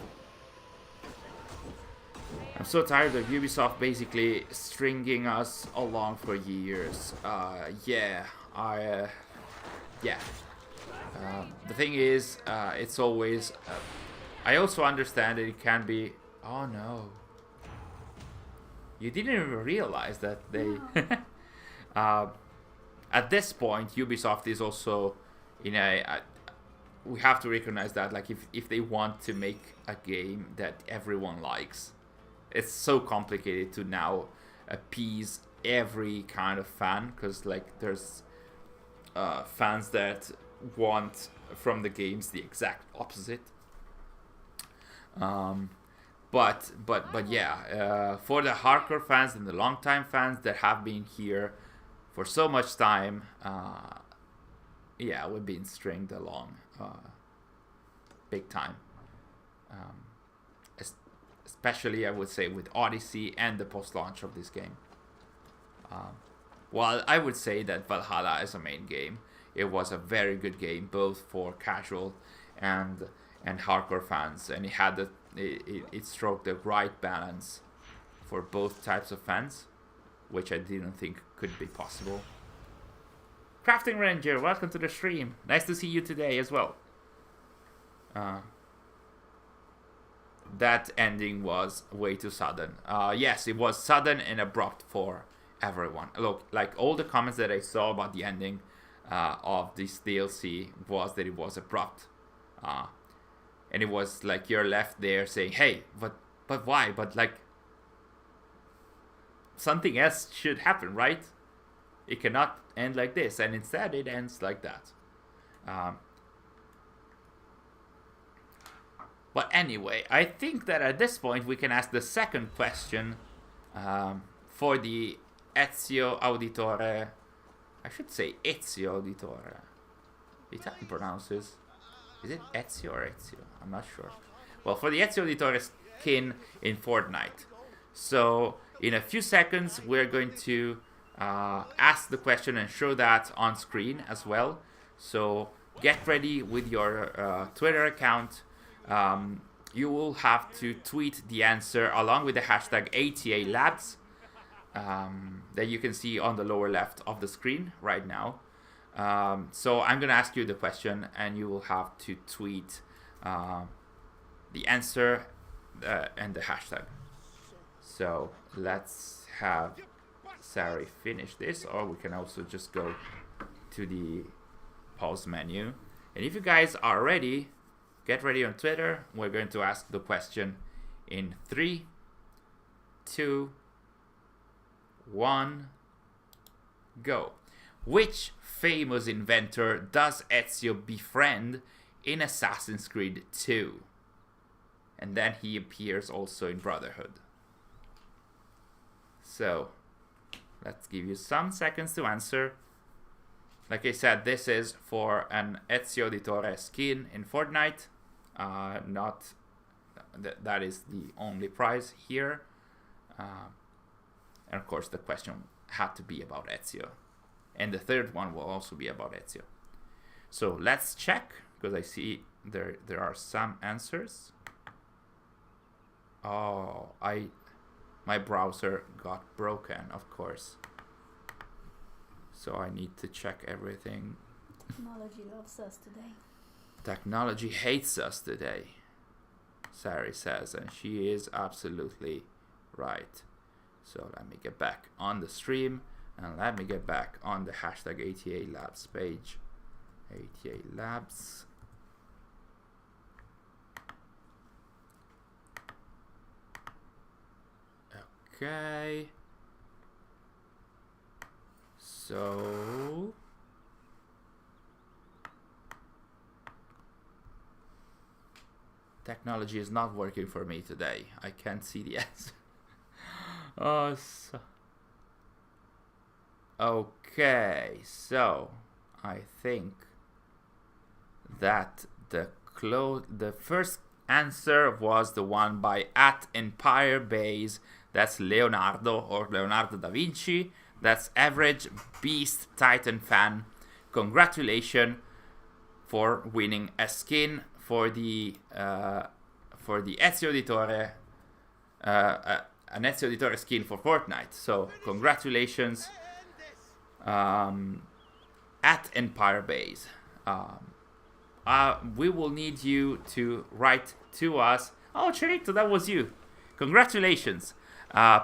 I'm so tired of Ubisoft basically stringing us along for years. Yeah. The thing is, it's always. I also understand that it can be. Oh no! You didn't even realize that they. At this point, Ubisoft is also in a. We have to recognize that, like, if they want to make a game that everyone likes, it's so complicated to now appease every kind of fan, because, like, there's fans that want from the games the exact opposite. But yeah, for the hardcore fans and the long-time fans that have been here for so much time, yeah, we've been stringed along big time. Especially, I would say, with Odyssey and the post-launch of this game. While I would say that Valhalla as a main game, it was a very good game, both for casual and hardcore fans, and it had it struck the right balance for both types of fans, which I didn't think could be possible. Crafting Ranger, welcome to the stream. Nice to see you today as well. That ending was way too sudden. Yes, it was sudden and abrupt for everyone. Look, like, all the comments that I saw about the ending of this DLC was that it was abrupt. And it was like you're left there saying, hey, but why? But, like, something else should happen, right? It cannot end like this, and instead it ends like that. But anyway, I think that at this point we can ask the second question for the Ezio Auditore. I should say Ezio Auditore. It's how it pronounces. Is it Ezio or Ezio? I'm not sure. Well, for the Ezio Auditore skin in Fortnite. So in a few seconds we're going to ask the question and show that on screen as well. So get ready with your Twitter account. You will have to tweet the answer along with the hashtag ATA Labs that you can see on the lower left of the screen right now. So I'm gonna ask you the question, and you will have to tweet the answer and the hashtag. So let's have Sary finish this, or we can also just go to the pause menu. And if you guys are ready, get ready on Twitter. We're going to ask the question in 3, 2, 1, go. Which famous inventor does Ezio befriend in Assassin's Creed 2? And then he appears also in Brotherhood. So let's give you some seconds to answer. Like I said, this is for an Ezio Auditore skin in Fortnite. Not that is the only prize here. And of course the question had to be about Ezio. And the third one will also be about Ezio. So let's check, because I see there are some answers. Oh, my browser got broken, of course. So I need to check everything. Technology loves us today. Technology hates us today, Sary says, and she is absolutely right. So let me get back on the stream, and let me get back on the hashtag ATA Labs page. ATA Labs. Okay. So technology is not working for me today. I can't see the answer. Okay, so I think that the first answer was the one by @Empire Base. That's Leonardo or Leonardo da Vinci. That's average Beast Titan fan. Congratulations for winning a skin for the Ezio Auditore, an Ezio Auditore skin for Fortnite. So congratulations, @Empire Base. We will need you to write to us. Oh, Cherito, that was you. Congratulations.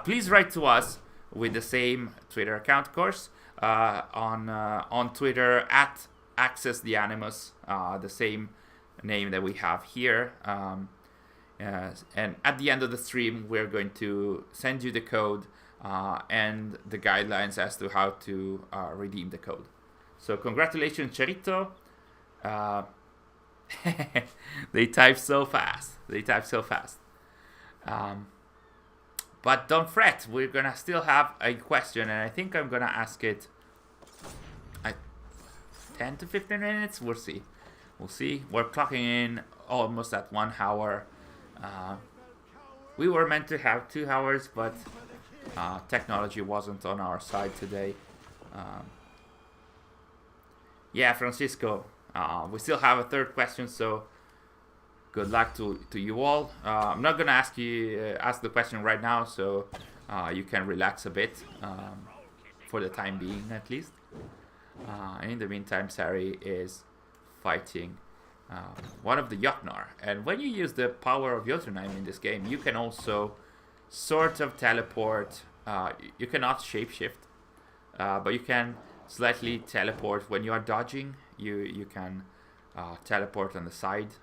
Please write to us with the same Twitter account, of course, on Twitter @AccessTheAnimus, the same name that we have here. And at the end of the stream, we're going to send you the code and the guidelines as to how to redeem the code. So congratulations, Cherito. They type so fast. But don't fret, we're gonna still have a question, and I think I'm gonna ask it 10 to 15 minutes. We'll see. We're clocking in almost at 1 hour. We were meant to have 2 hours, but technology wasn't on our side today. Yeah, Francisco, we still have a third question, so good luck to you all. I'm not gonna ask the question right now, so you can relax a bit for the time being, at least. And in the meantime, Sary is fighting one of the Jotnar. And when you use the power of Jotunheim in this game, you can also sort of teleport. You cannot shapeshift, but you can slightly teleport when you are dodging. You can teleport on the side,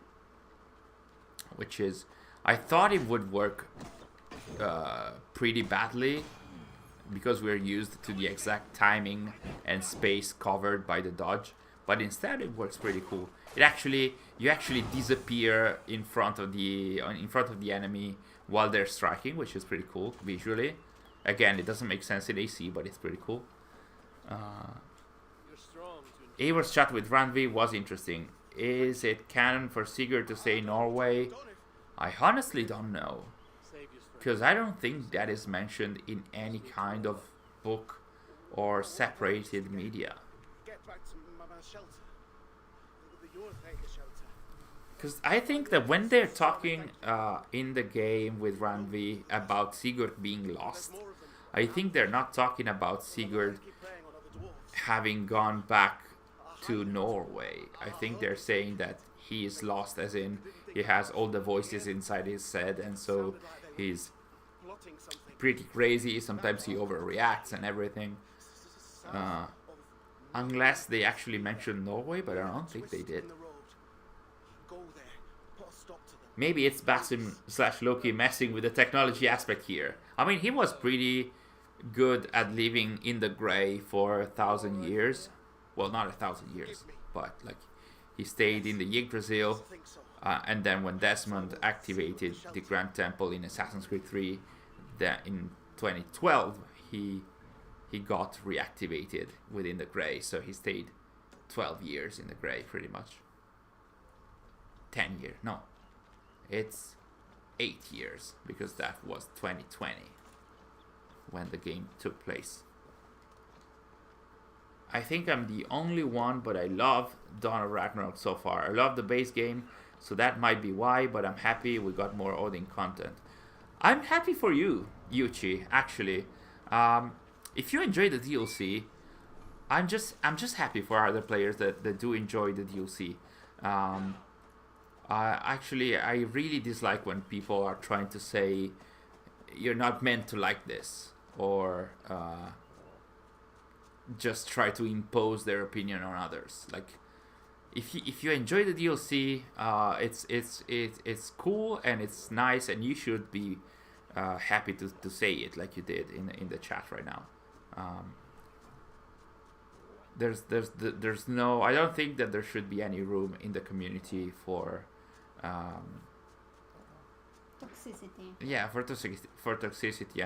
which is, I thought it would work pretty badly because we're used to the exact timing and space covered by the dodge, but instead it works pretty cool. You actually disappear in front of the enemy while they're striking, which is pretty cool visually. Again, it doesn't make sense in AC, but it's pretty cool. Eivør's chat with Randvi was interesting. Is it canon for Sigurd to say Norway? I honestly don't know, because I don't think that is mentioned in any kind of book or separated media. Because I think that when they're talking in the game with Randvi about Sigurd being lost, I think they're not talking about Sigurd having gone back to Norway. I think they're saying that he is lost, as in he has all the voices inside his head, and so he's pretty crazy. Sometimes he overreacts and everything. Unless they actually mentioned Norway, but I don't think they did. Maybe it's Basim / Loki messing with the technology aspect here. I mean, he was pretty good at living in the gray for 1,000 years. Well, not 1,000 years, but like he stayed in the Yggdrasil, and then when Desmond activated the Grand Temple in Assassin's Creed 3, that in 2012 he got reactivated within the gray, so he stayed 12 years in the gray, pretty much. 10 years, no, it's 8 years, because that was 2020 when the game took place. I think I'm the only one, but I love Dawn of Ragnarok so far. I love the base game, so that might be why, but I'm happy we got more Odin content. I'm happy for you. Yuchi, actually, um, if you enjoy the DLC, I'm just happy for other players that do enjoy the DLC. Um, Actually, I really dislike when people are trying to say you're not meant to like this, or just try to impose their opinion on others. Like, if you enjoy the DLC, it's cool and it's nice, and you should be happy to say it like you did in the chat right now. Um, there's no, I don't think that there should be any room in the community for um, Toxicity. yeah, for toxicity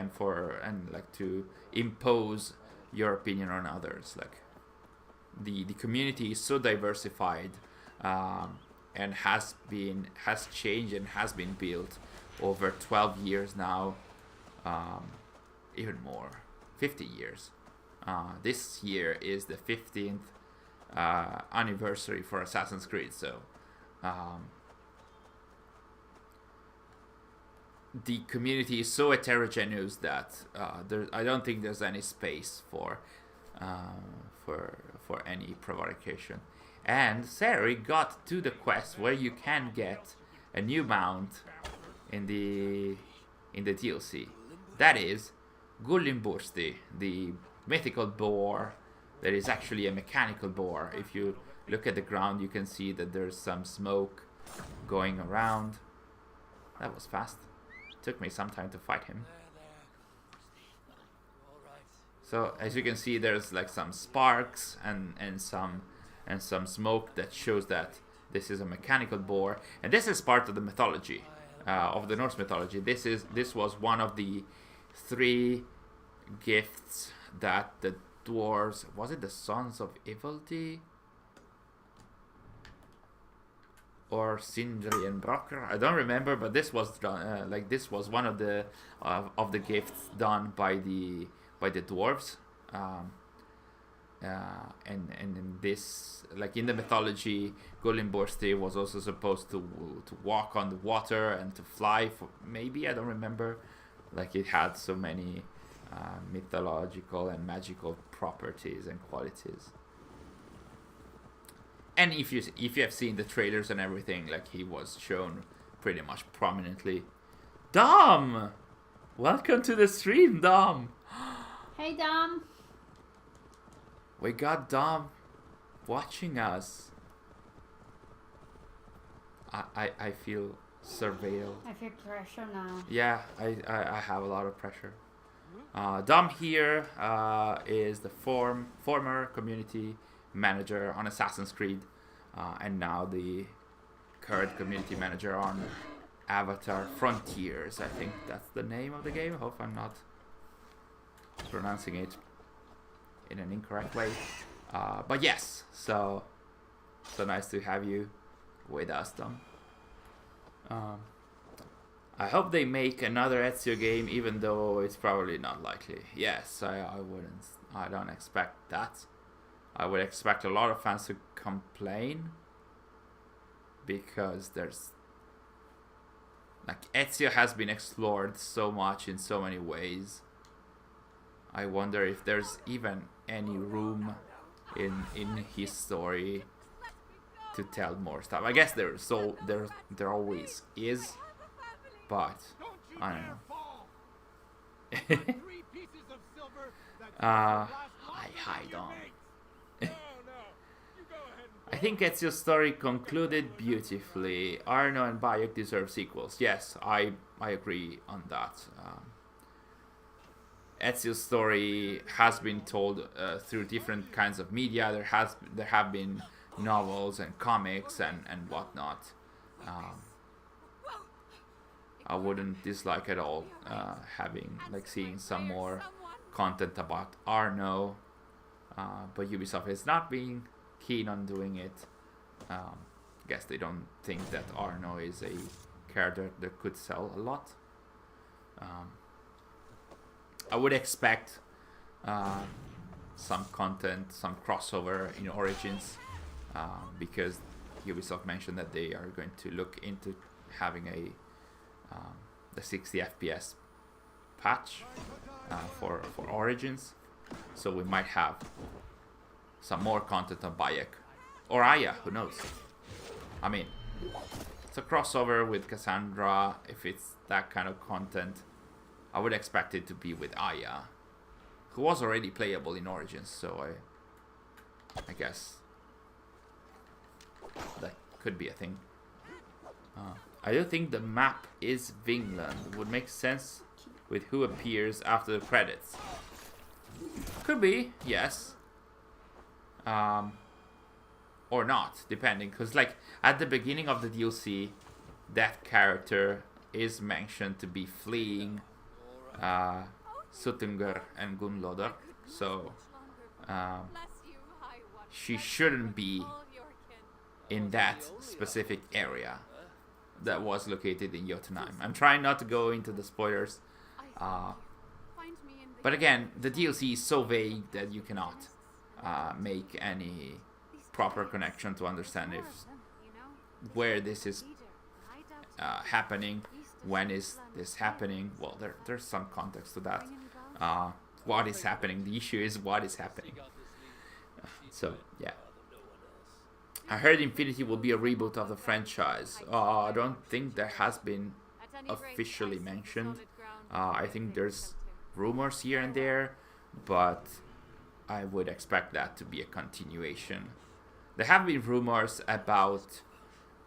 and like to impose your opinion on others. Like, the community is so diversified, and has changed and has been built over 12 years now, um, even more, 50 years. This year is the 15th anniversary for Assassin's Creed, so um, the community is so heterogeneous that I don't think there's any space for any provocation. And Sary got to the quest where you can get a new mount in the DLC. That is Gullimbursti, the mythical boar that is actually a mechanical boar. If you look at the ground, you can see that there's some smoke going around. That was fast. Took me some time to fight him. So as you can see, there's like some sparks and some smoke that shows that this is a mechanical boar, and this is part of the mythology of the Norse mythology. This was one of the 3 gifts that the dwarves, was it the Sons of Ivaldi or Sindri and Brocker? I don't remember, but this was done, this was one of the gifts done by the dwarves. And in this, like in the mythology, Gullimbursti was also supposed to walk on the water and to fly. Maybe, I don't remember. Like, it had so many mythological and magical properties and qualities. And if you have seen the trailers and everything, like, he was shown pretty much prominently. Dom, welcome to the stream, Dom. Hey, Dom. We got Dom watching us. I feel surveilled. I feel pressure now. Yeah, I have a lot of pressure. Dom here is the former community manager on Assassin's Creed, and now the current community manager on Avatar Frontiers. I think that's the name of the game. I hope I'm not pronouncing it in an incorrect way. But yes, so nice to have you with us, Dom. I hope they make another Ezio game, even though it's probably not likely. Yes, I wouldn't. I don't expect that. I would expect a lot of fans to complain, because there's, like, Ezio has been explored so much in so many ways. I wonder if there's even any room in his story to tell more stuff. I guess there always is, but I don't know. Hi, Dom. I think Ezio's story concluded beautifully. Arno and Bayek deserve sequels. Yes, I agree on that. Ezio's story has been told through different kinds of media. There have been novels and comics and whatnot. I wouldn't dislike at all seeing some more content about Arno, but Ubisoft is not being keen on doing it. I guess they don't think that Arno is a character that could sell a lot. I would expect some content, some crossover in Origins, because Ubisoft mentioned that they are going to look into having the 60 FPS patch for Origins, so we might have some more content on Bayek or Aya. Who knows? I mean, it's a crossover with Cassandra. If it's that kind of content, I would expect it to be with Aya, who was already playable in Origins. So I guess that could be a thing. I don't think the map is Vinland. Would make sense with who appears after the credits. Could be, yes. Or not, depending. Because, like, at the beginning of the DLC, that character is mentioned to be fleeing Suttungr and Gunlodr. So, she shouldn't be in that specific area that was located in Jotunheim. I'm trying not to go into the spoilers. But again, the DLC is so vague that you cannot make any proper connection to understand if where this is happening, when is this happening. Well, there's some context to that. What is happening? The issue is what is happening. So, yeah. I heard Infinity will be a reboot of the franchise. I don't think that has been officially mentioned. I think there's rumors here and there, but I would expect that to be a continuation. There have been rumors about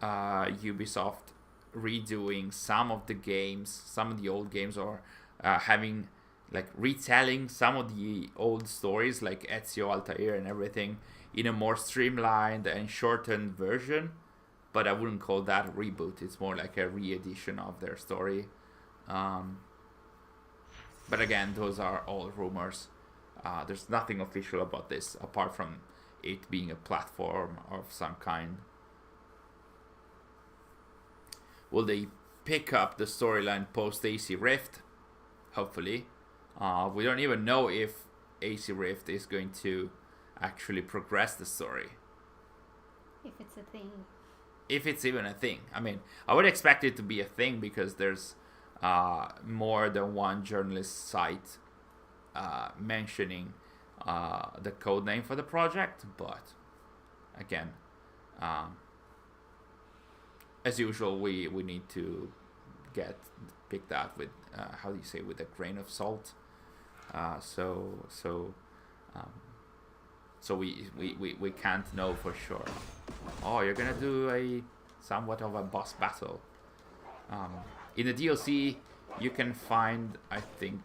Ubisoft redoing some of the games, some of the old games, or having, like, retelling some of the old stories, like Ezio Auditore and everything, in a more streamlined and shortened version. But I wouldn't call that a reboot. It's more like a re-edition of their story. But again, those are all rumors. There's nothing official about this, apart from it being a platform of some kind. Will they pick up the storyline post AC Rift? Hopefully. We don't even know if AC Rift is going to actually progress the story. If it's a thing. If it's even a thing. I mean, I would expect it to be a thing because there's more than one journalist site mentioning the code name for the project. But again, as usual, we need to pick that with how do you say, with a grain of salt. So we can't know for sure. Oh, you're gonna do a somewhat of a boss battle. In the DLC, you can find, I think,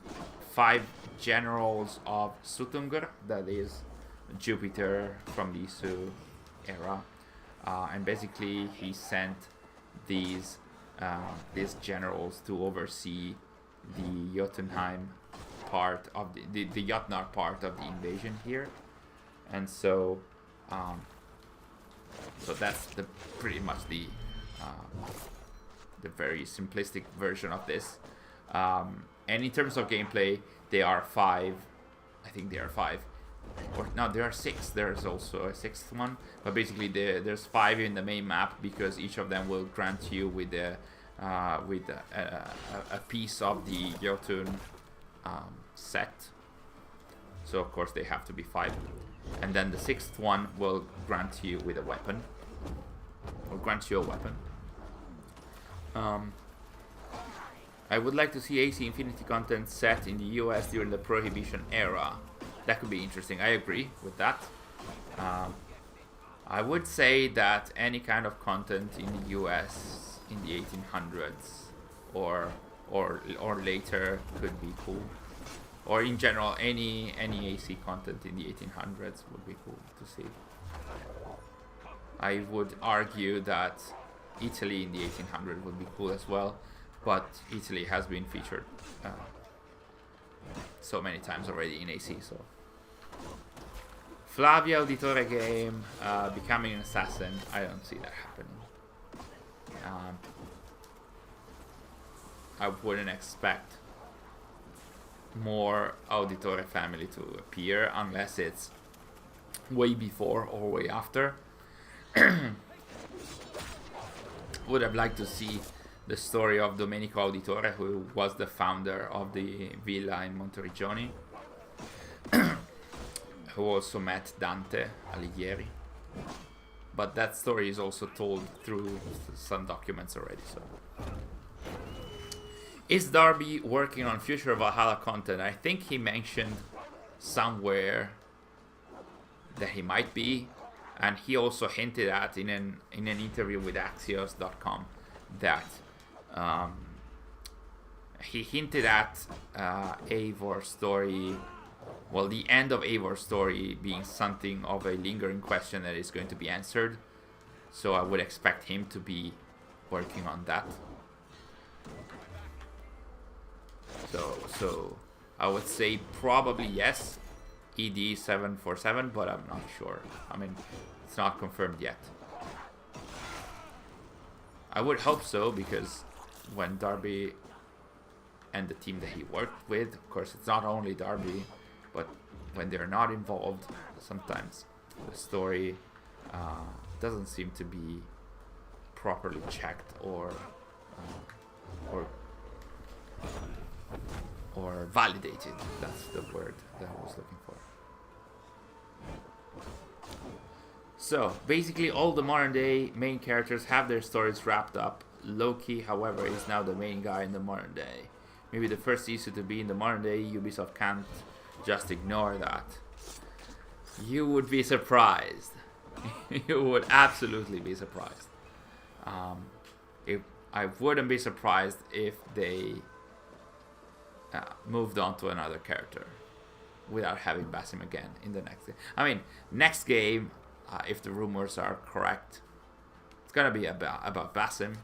5 generals of Suttungr, that is Jupiter from the Isu era, and basically he sent these generals to oversee the Jotunheim part of the Jotnar part of the invasion here. And so that's pretty much the very simplistic version of this. And in terms of gameplay, they are 5. I think they are 5. Or no, there are 6. There's also a 6th one. But basically, there's 5 in the main map because each of them will grant you with a piece of the Jotun set. So of course they have to be 5. And then the 6th one will grant you with a weapon. Or grant you a weapon. I would like to see AC Infinity content set in the US during the Prohibition era. That could be interesting. I agree with that. I would say that any kind of content in the US in the 1800s or later could be cool. Or in general, any AC content in the 1800s would be cool to see. I would argue that Italy in the 1800s would be cool as well, but Italy has been featured so many times already in AC. So Flavia Auditore game becoming an assassin, I don't see that happening. I wouldn't expect more Auditore family to appear unless it's way before or way after. Would have liked to see the story of Domenico Auditore, who was the founder of the villa in Monteriggioni, who also met Dante Alighieri. But that story is also told through some documents already. So, is Darby working on future Valhalla content? I think he mentioned somewhere that he might be, and he also hinted at in an interview with Axios.com that he hinted at Eivor's story, well, the end of Eivor's story being something of a lingering question that is going to be answered. So I would expect him to be working on that. So I would say probably yes, ED747, but I'm not sure. I mean, it's not confirmed yet. I would hope so, because when Darby and the team that he worked with, of course it's not only Darby, but when they're not involved, sometimes the story doesn't seem to be properly checked or validated. That's the word that I was looking for. So basically all the modern day main characters have their stories wrapped up. Loki, however, is now the main guy in the modern day. Maybe the first issue to be in the modern day. Ubisoft can't just ignore that. You would be surprised. You would absolutely be surprised. If I wouldn't be surprised if they moved on to another character without having Basim again in the next game. I mean, next game, if the rumors are correct, it's gonna be about Basim,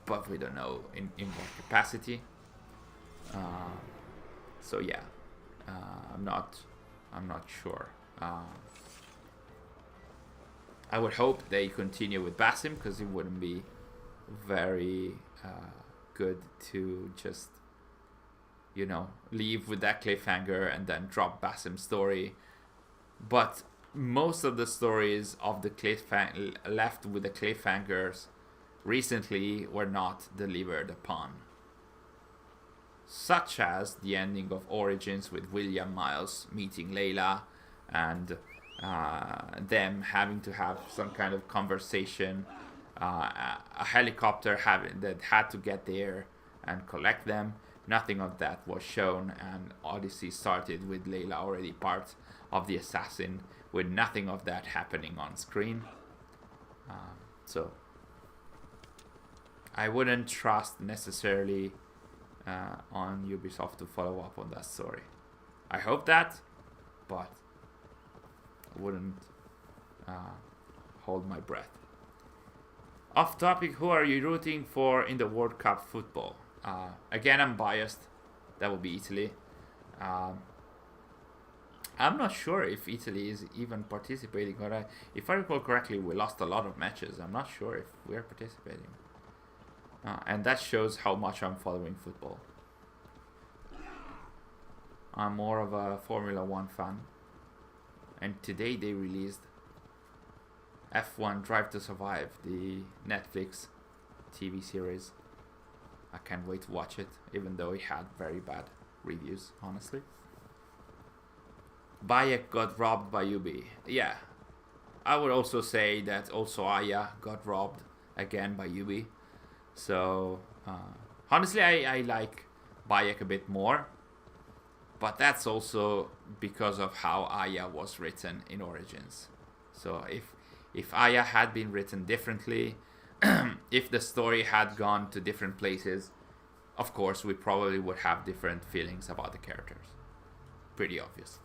but we don't know in what capacity. So yeah, I'm not sure. I would hope they continue with Basim, because it wouldn't be very good to just, leave with that cliffhanger and then drop Basim's story. But most of the stories of the left with the cliffhangers recently were not delivered upon, such as the ending of Origins with William Miles meeting Layla and them having to have some kind of conversation, a helicopter that had to get there and collect them. Nothing of that was shown, and Odyssey started with Layla already part of the assassin, with nothing of that happening on screen. So I wouldn't trust necessarily on Ubisoft to follow up on that story. I hope that, but I wouldn't hold my breath. Off topic, who are you rooting for in the World Cup football? Again, I'm biased. That will be Italy. I'm not sure if Italy is even participating. Or if I recall correctly, we lost a lot of matches. I'm not sure if we're participating. And that shows how much I'm following football. I'm more of a Formula 1 fan. And today they released F1 Drive to Survive, the Netflix TV series. I can't wait to watch it, even though it had very bad reviews, honestly. Bayek got robbed by Ubi. Yeah, I would also say that also Aya got robbed again by Ubi. So, honestly, I like Bayek a bit more. But that's also because of how Aya was written in Origins. So if Aya had been written differently, if the story had gone to different places, of course we probably would have different feelings about the characters. Pretty obvious.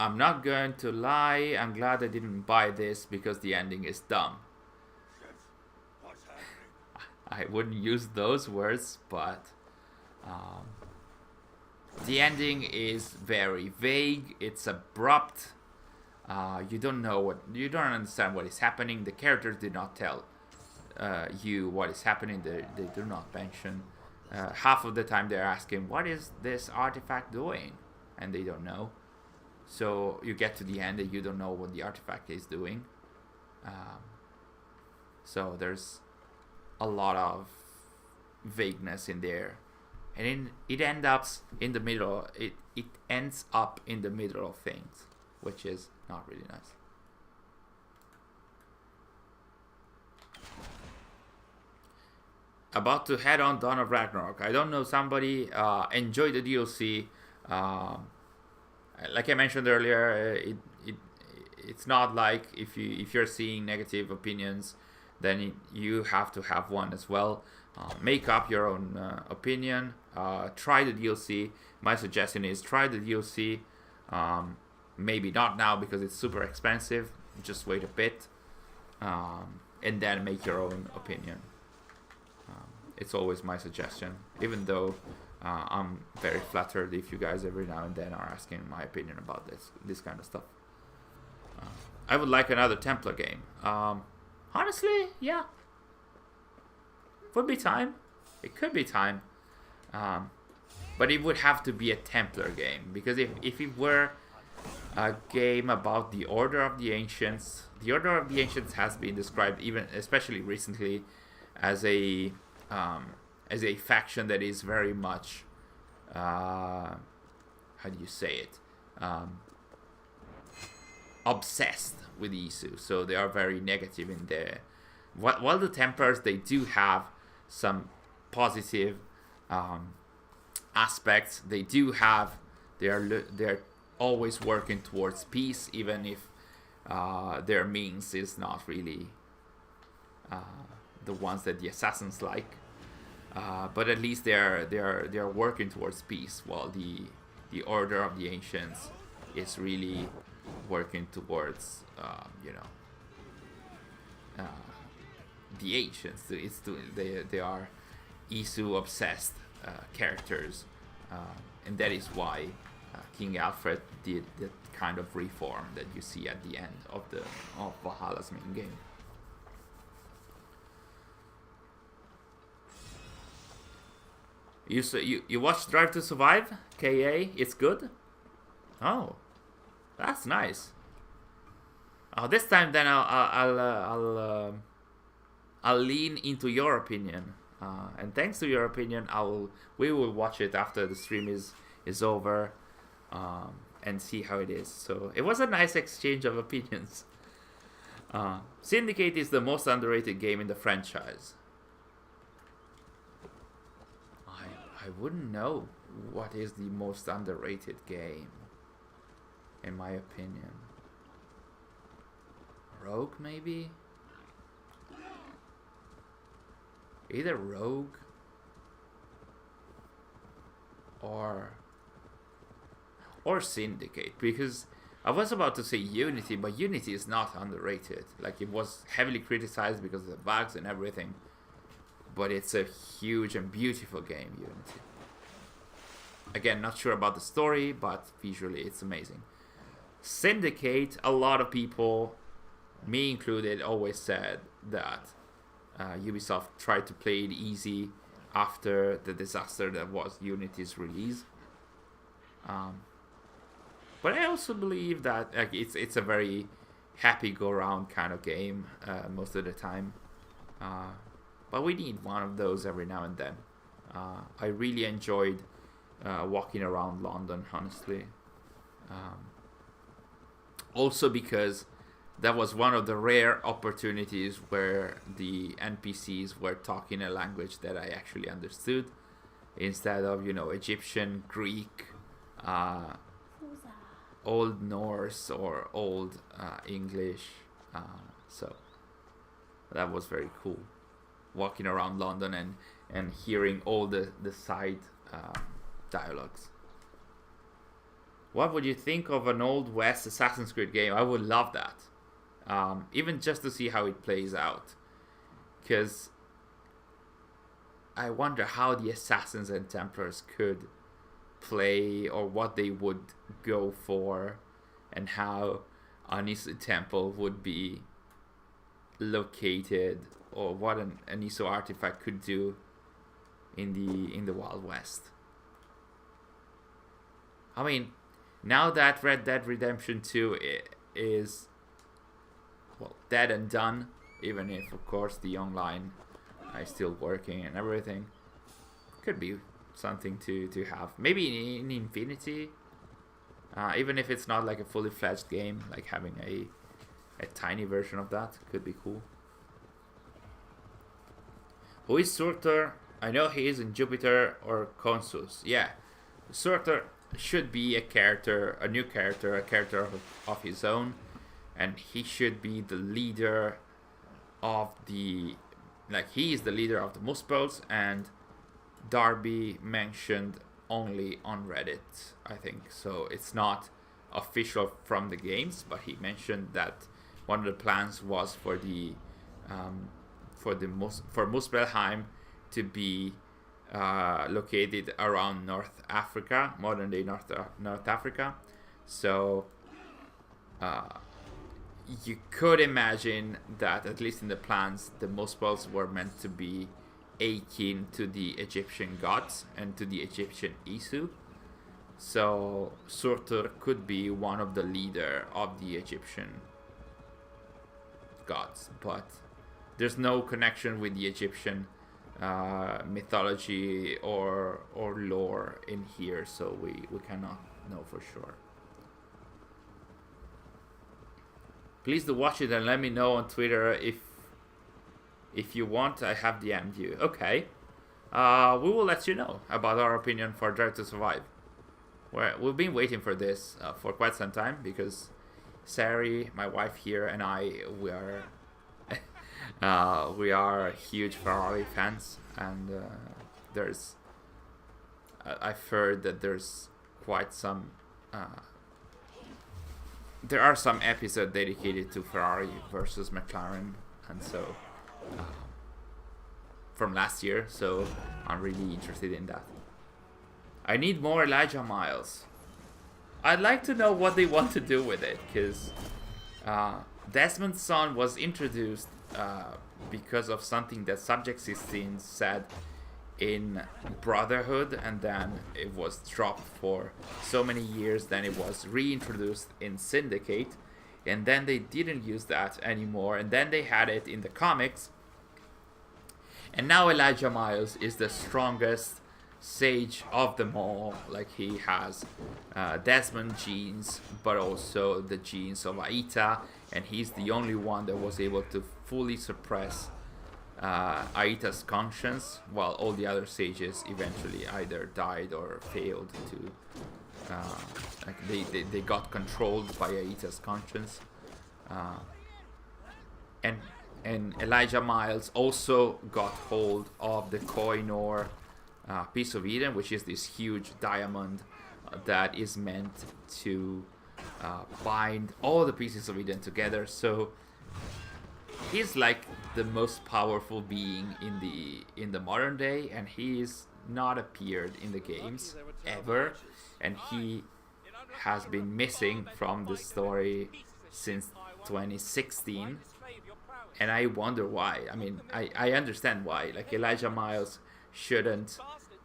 I'm not going to lie, I'm glad I didn't buy this because the ending is dumb. I wouldn't use those words, but the ending is very vague. It's abrupt. You don't understand what is happening. The characters did not tell you what is happening. They do not mention. Half of the time they're asking, what is this artifact doing? And they don't know. So you get to the end and you don't know what the artifact is doing. Um, so there's a lot of vagueness in there, and it ends up in the middle. It ends up in the middle of things, which is not really nice. About to head on Dawn of Ragnarok. I don't know. Somebody enjoyed the DLC. Um, like I mentioned earlier, it's not like if you're seeing negative opinions, then you have to have one as well. Make up your own opinion. Try the DLC. My suggestion is try the DLC. Maybe not now because it's super expensive. Just wait a bit, and then make your own opinion. It's always my suggestion, even though I'm very flattered if you guys every now and then are asking my opinion about this kind of stuff. I would like another Templar game. Honestly, yeah. Would be time. It could be time. But it would have to be a Templar game. Because if it were a game about the Order of the Ancients, the Order of the Ancients has been described, even especially recently, as a faction that is very much, how do you say it, obsessed with Isu. So they are very negative in there. While the Templars, they do have some positive aspects. They do have, they're always working towards peace, even if their means is not really the ones that the assassins like. But at least they're working towards peace, while the Order of the Ancients is really working towards the Ancients. They are Isu obsessed characters, and that is why King Alfred did that kind of reform that you see at the end of Valhalla's main game. You watched Drive to Survive, KA? It's good? Oh, that's nice. Oh, this time then I'll lean into your opinion, and thanks to your opinion, we will watch it after the stream is over, and see how it is. So it was a nice exchange of opinions. Syndicate is the most underrated game in the franchise. I wouldn't know what is the most underrated game, in my opinion. Rogue, maybe? Either Rogue or Syndicate, because I was about to say Unity, but Unity is not underrated. Like, it was heavily criticized because of the bugs and everything, but it's a huge and beautiful game, Unity. Again, not sure about the story, but visually it's amazing. Syndicate, a lot of people, me included, always said that Ubisoft tried to play it easy after the disaster that was Unity's release. But I also believe that it's a very happy go-round kind of game most of the time. But we need one of those every now and then. I really enjoyed walking around London, honestly. Also because that was one of the rare opportunities where the NPCs were talking a language that I actually understood, instead of, Egyptian, Greek, Old Norse, or Old English. So that was very cool. Walking around London and hearing all the side dialogues. What would you think of an Old West Assassin's Creed game? I would love that. Even just to see how it plays out. Because I wonder how the Assassins and Templars could play, or what they would go for, and how Anisu Temple would be located, or what an Anisu artifact could do in the Wild West. I mean, now that Red Dead Redemption 2 is well, dead and done. Even if, of course, the online is still working and everything. Could be something to have. Maybe in Infinity. Even if it's not like a fully fledged game, like having a tiny version of that could be cool. Who is Surtur? I know he is in Jupiter or Consus. Yeah, Surtur should be a character, a new character, a character of his own, and he should be the leader of the, like, he is the leader of the Muspels, and Darby mentioned only on Reddit, I think. So it's not official from the games, but he mentioned that one of the plans was for the for Muspelheim to be located around North Africa, modern day North Africa. So you could imagine that, at least in the plans, the Muspels were meant to be akin to the Egyptian gods and to the Egyptian Isu. So Surtur could be one of the leader of the Egyptian gods, but there's no connection with the Egyptian mythology or lore in here, so we cannot know for sure. Please do watch it and let me know on Twitter if you want. I have DM'd you. Okay. We will let you know about our opinion for Drive to Survive. We've been waiting for this for quite some time, because Sary, my wife here, and I, we are huge Ferrari fans, and I've heard that there's quite some there are some episodes dedicated to Ferrari versus McLaren, and so from last year, so I'm really interested in that. I need more Elijah Miles. I'd like to know what they want to do with it, because Desmond's son was introduced because of something that Subject 16 said in Brotherhood, and then it was dropped for so many years, then it was reintroduced in Syndicate, and then they didn't use that anymore, and then they had it in the comics, and now Elijah Miles is the strongest sage of them all. Like, he has Desmond genes, but also the genes of Aita, and he's the only one that was able to fully suppress Aita's conscience, while all the other sages eventually either died or failed to they got controlled by Aita's conscience. And Elijah Miles also got hold of the Koinor piece of Eden, which is this huge diamond that is meant to bind all the pieces of Eden together. So he's like the most powerful being in the modern day, and he's not appeared in the games ever, and he has been missing from the story since 2016, and I wonder why. I mean, I understand why. Like, Elijah Miles shouldn't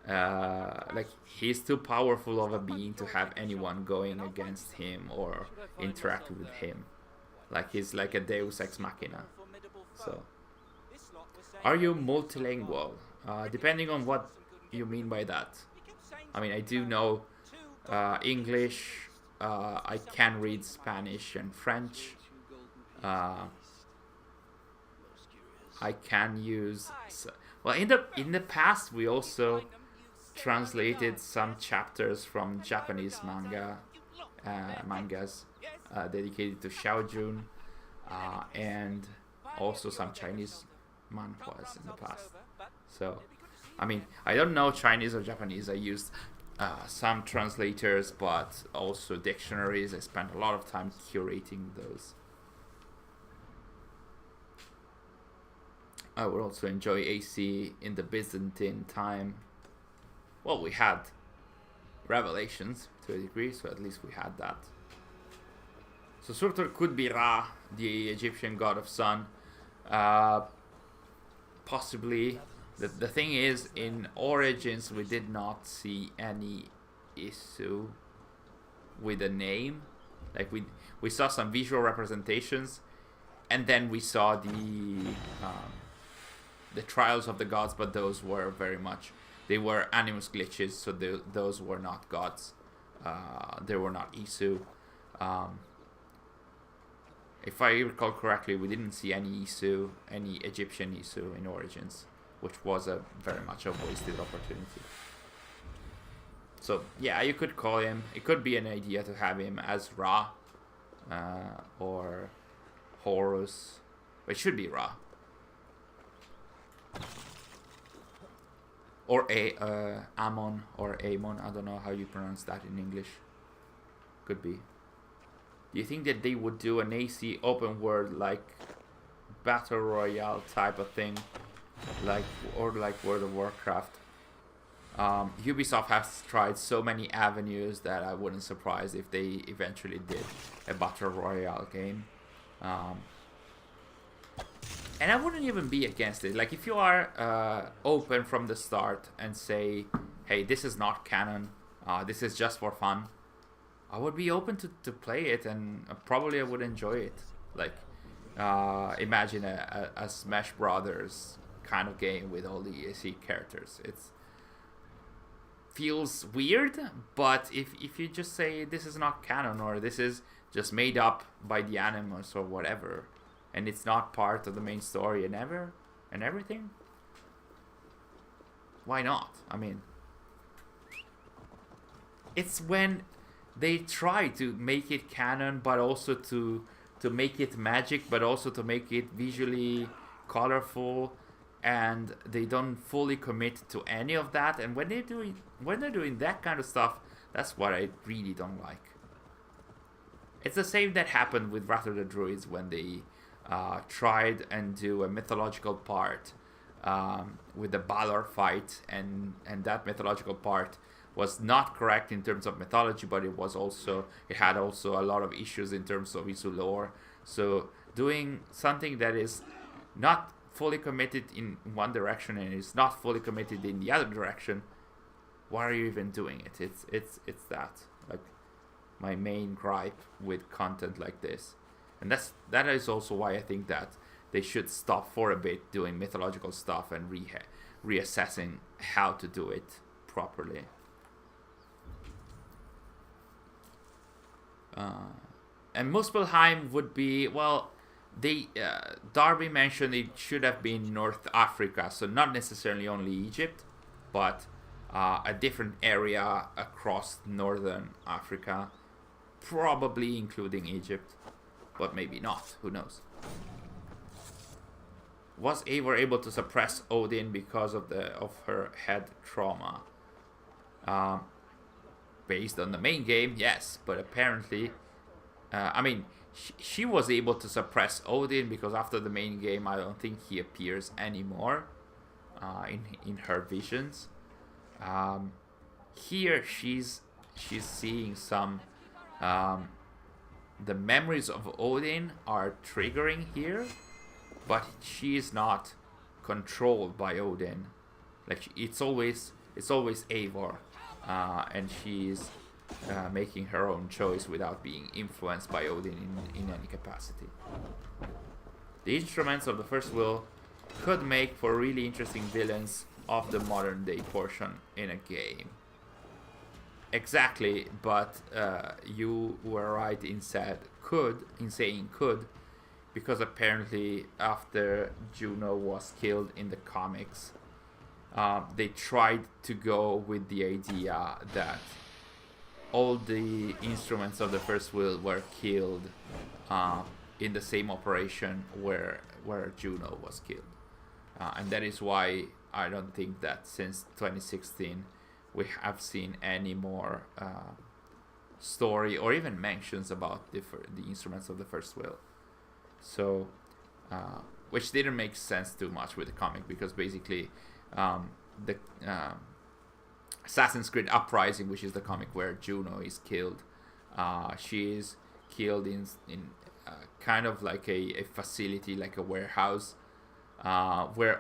like, he's too powerful of a being to have anyone going against him or interact with him. Like, he's like a Deus Ex Machina. So, are you multilingual? Depending on what you mean by that. I mean, I do know English. I can read Spanish and French. I can use. Well, in the past, we also translated some chapters from Japanese mangas dedicated to Xiaojun, and also some Chinese manhwas in the past. So, I mean, I don't know Chinese or Japanese. I used some translators, but also dictionaries. I spent a lot of time curating those. I would also enjoy AC in the Byzantine time. Well, we had Revelations to a degree, so at least we had that. So Surtur could be Ra, the Egyptian god of sun. Possibly. The thing is, in Origins, we did not see any issue with the name. Like, we saw some visual representations, and then we saw the trials of the gods, but those were very much, they were animus glitches, so those were not gods. They were not Isu. If I recall correctly, we didn't see any Isu, any Egyptian Isu in Origins, which was a very much a wasted opportunity. So yeah, you could call him. It could be an idea to have him as Ra, or Horus. But it should be Ra. Or Amon or Amon. I don't know how you pronounce that in English. Could be. Do you think that they would do an AC open world like Battle Royale type of thing, like World of Warcraft? Ubisoft has tried so many avenues that I wouldn't surprise if they eventually did a Battle Royale game. And I wouldn't even be against it. Like, if you are open from the start and say, hey, this is not canon, this is just for fun, I would be open to play it, and probably I would enjoy it. Like, imagine a Smash Brothers kind of game with all the ESC characters. It's feels weird, but if you just say this is not canon, or this is just made up by the animus or whatever, and it's not part of the main story and everything, why not? I mean, it's when they try to make it canon, but also to make it magic, but also to make it visually colorful, and they don't fully commit to any of that. And when they're doing that kind of stuff, that's what I really don't like. It's the same that happened with Wrath of the Druids when they tried and do a mythological part with the Balor fight, and that mythological part was not correct in terms of mythology, but it had also a lot of issues in terms of Isu lore. So doing something that is not fully committed in one direction and is not fully committed in the other direction, why are you even doing it? It's that, like, my main gripe with content like this. And that is also why I think that they should stop for a bit doing mythological stuff and reassessing how to do it properly. And Muspelheim would be, well, they Darby mentioned it should have been North Africa, so not necessarily only Egypt, but a different area across northern Africa, probably including Egypt, but maybe not, who knows. Was Eivor able to suppress Odin because of her head trauma? Based on the main game, yes, but apparently, I mean, she was able to suppress Odin because after the main game, I don't think he appears anymore in her visions. Here, she's seeing some. The memories of Odin are triggering here, but she is not controlled by Odin. Like, it's always Eivor. And she's making her own choice without being influenced by Odin in any capacity. The instruments of the first will could make for really interesting villains of the modern day portion in a game. Exactly, but you were right in saying could, because apparently after Juno was killed in the comics, they tried to go with the idea that all the instruments of the first will were killed in the same operation where Juno was killed. And that is why I don't think that since 2016 we have seen any more story or even mentions about the instruments of the first will. So, which didn't make sense too much with the comic, because basically the Assassin's Creed Uprising, which is the comic where Juno is killed, she is killed in kind of like a facility, like a warehouse, where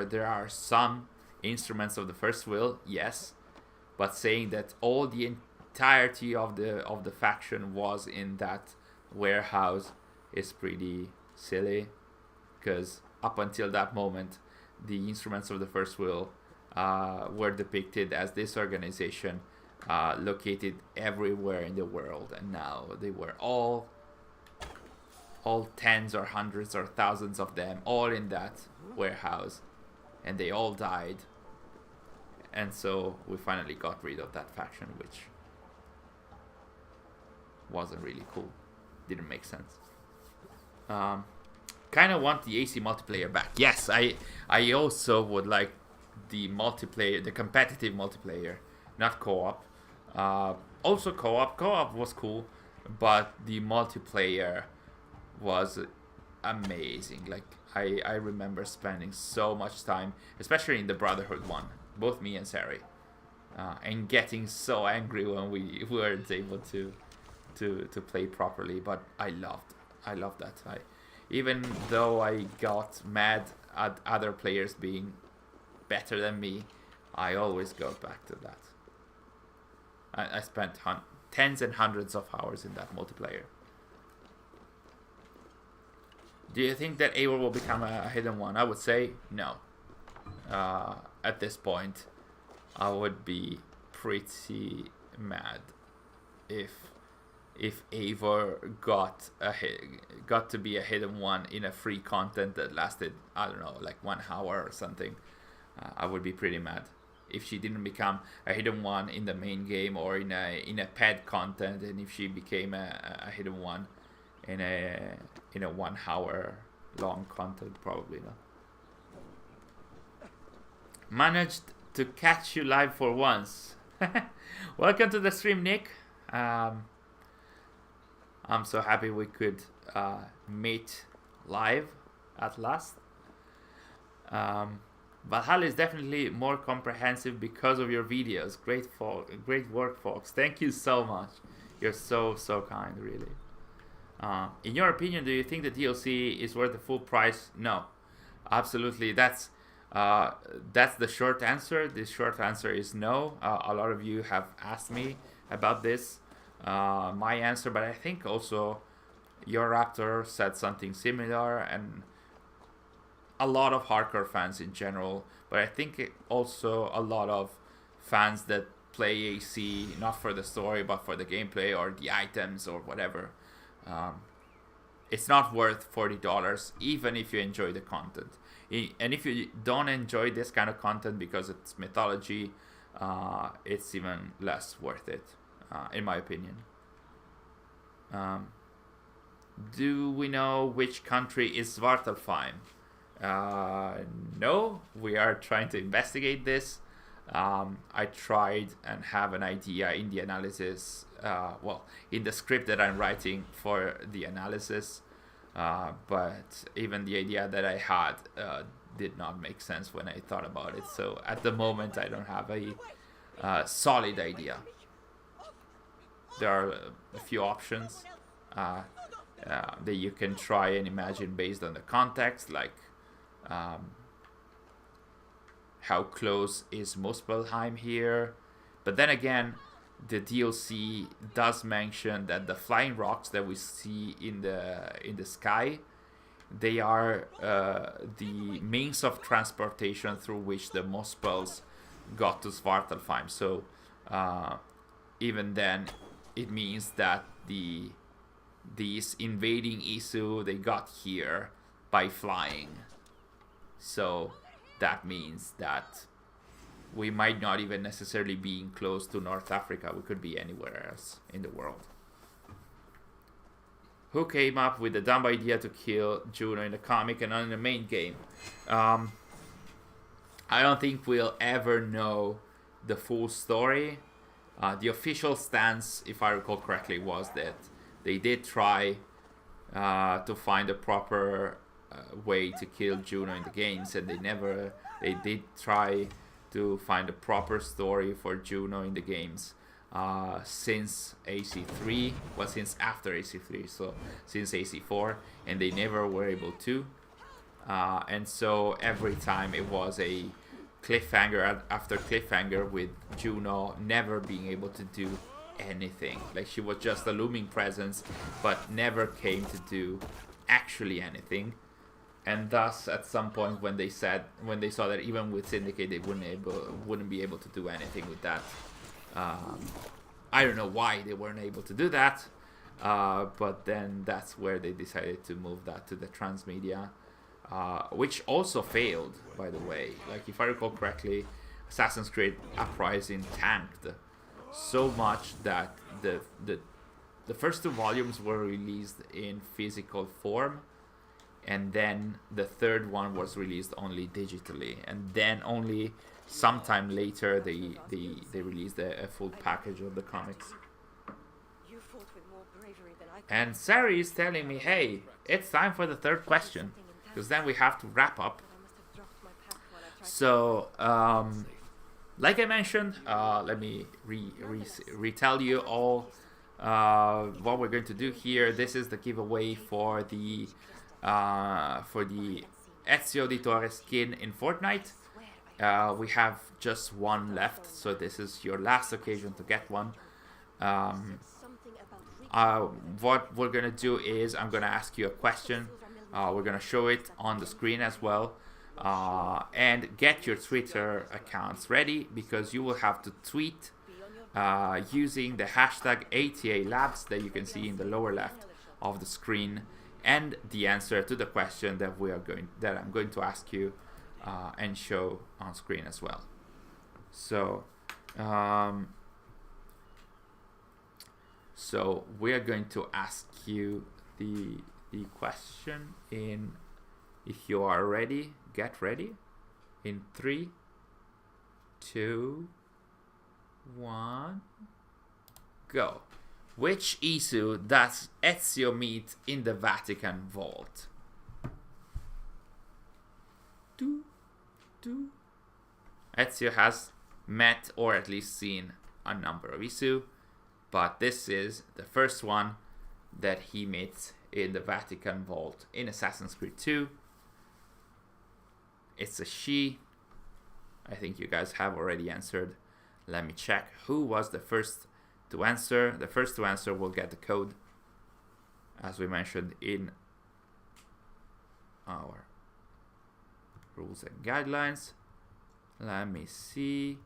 there are some instruments of the first will, yes, but saying that all the entirety of the faction was in that warehouse is pretty silly, because up until that moment, the instruments of the first will were depicted as this organization located everywhere in the world, and now they were all tens or hundreds or thousands of them all in that warehouse, and they all died. And so we finally got rid of that faction, which wasn't really cool. Didn't make sense. Kind of want the AC multiplayer back. Yes, I also would like the multiplayer, the competitive multiplayer, not co-op. Also co-op was cool, but the multiplayer was amazing. Like I remember spending so much time, especially in the Brotherhood one, both me and Sary, and getting so angry when we weren't able to play properly. But I loved that. Even though I got mad at other players being better than me, I always go back to that. I spent tens and hundreds of hours in that multiplayer. Do you think that Eivor will become a hidden one? I would say no. At this point, I would be pretty mad if Eivor got to be a hidden one in a free content that lasted, I don't know, like 1 hour or something. I would be pretty mad if she didn't become a hidden one in the main game or in a pet content, and if she became a hidden one in a 1 hour long content, probably not. Managed to catch you live for once. Welcome to the stream, Nick. I'm so happy we could meet live at last. Valhalla is definitely more comprehensive because of your videos. Great work, folks. Thank you so much. You're so kind, really. In your opinion, do you think the DLC is worth the full price? No, absolutely. That's the short answer. The short answer is no. A lot of you have asked me about this. My answer, but I think also your Raptor said something similar, and a lot of hardcore fans in general, but I think also a lot of fans that play AC not for the story but for the gameplay or the items or whatever. It's not worth $40 even if you enjoy the content. And if you don't enjoy this kind of content because it's mythology, it's even less worth it, in my opinion. Do we know which country is Svartalfheim? No, we are trying to investigate this. I tried and have an idea in the analysis, in the script that I'm writing for the analysis, but even the idea that I had did not make sense when I thought about it. So at the moment I don't have a solid idea. There are a few options that you can try and imagine based on the context, like how close is Muspelheim here? But then again, the DLC does mention that the flying rocks that we see in the sky, they are the means of transportation through which the Muspels got to Svartalfheim. So even then, it means that these invading Isu, they got here by flying. So that means that we might not even necessarily be close to North Africa. We could be anywhere else in the world. Who came up with the dumb idea to kill Juno in the comic and not in the main game? I don't think we'll ever know the full story. The official stance, if I recall correctly, was that they did try to find a proper way to kill Juno in the games, and they did try to find a proper story for Juno in the games since AC3, since after AC3, so since AC4, and they never were able to. And so every time it was a cliffhanger after cliffhanger, with Juno never being able to do anything. Like, she was just a looming presence, but never came to do actually anything. And thus, at some point, when they saw that even with Syndicate they wouldn't be able to do anything with that. I don't know why they weren't able to do that, but then that's where they decided to move that to the transmedia, which also failed, by the way. Like, if I recall correctly, Assassin's Creed Uprising tanked so much that the first 2 volumes were released in physical form, and then the third one was released only digitally, and then only sometime later they released a full package of the comics. And Sary is telling me, hey, it's time for the third question, because then we have to wrap up. So like I mentioned, let me retell you all what we're going to do here. This is the giveaway for the Ezio Auditore skin in Fortnite. We have just one left, so this is your last occasion to get one. What we're gonna do is I'm gonna ask you a question. We're gonna show it on the screen as well, and get your Twitter accounts ready, because you will have to tweet using the hashtag ATA Labs that you can see in the lower left of the screen, and the answer to the question that I'm going to ask you and show on screen as well. So so we are going to ask you the question in, if you are ready, get ready, in 3, 2, 1, go. Which issue does Ezio meet in the Vatican vault? Ezio has met or at least seen a number of issue, but this is the first one that he meets in the Vatican vault in Assassin's Creed 2. It's a she. I think you guys have already answered. Let me check who was the first to answer. The first to answer will get the code, as we mentioned in our rules and guidelines. Let me see.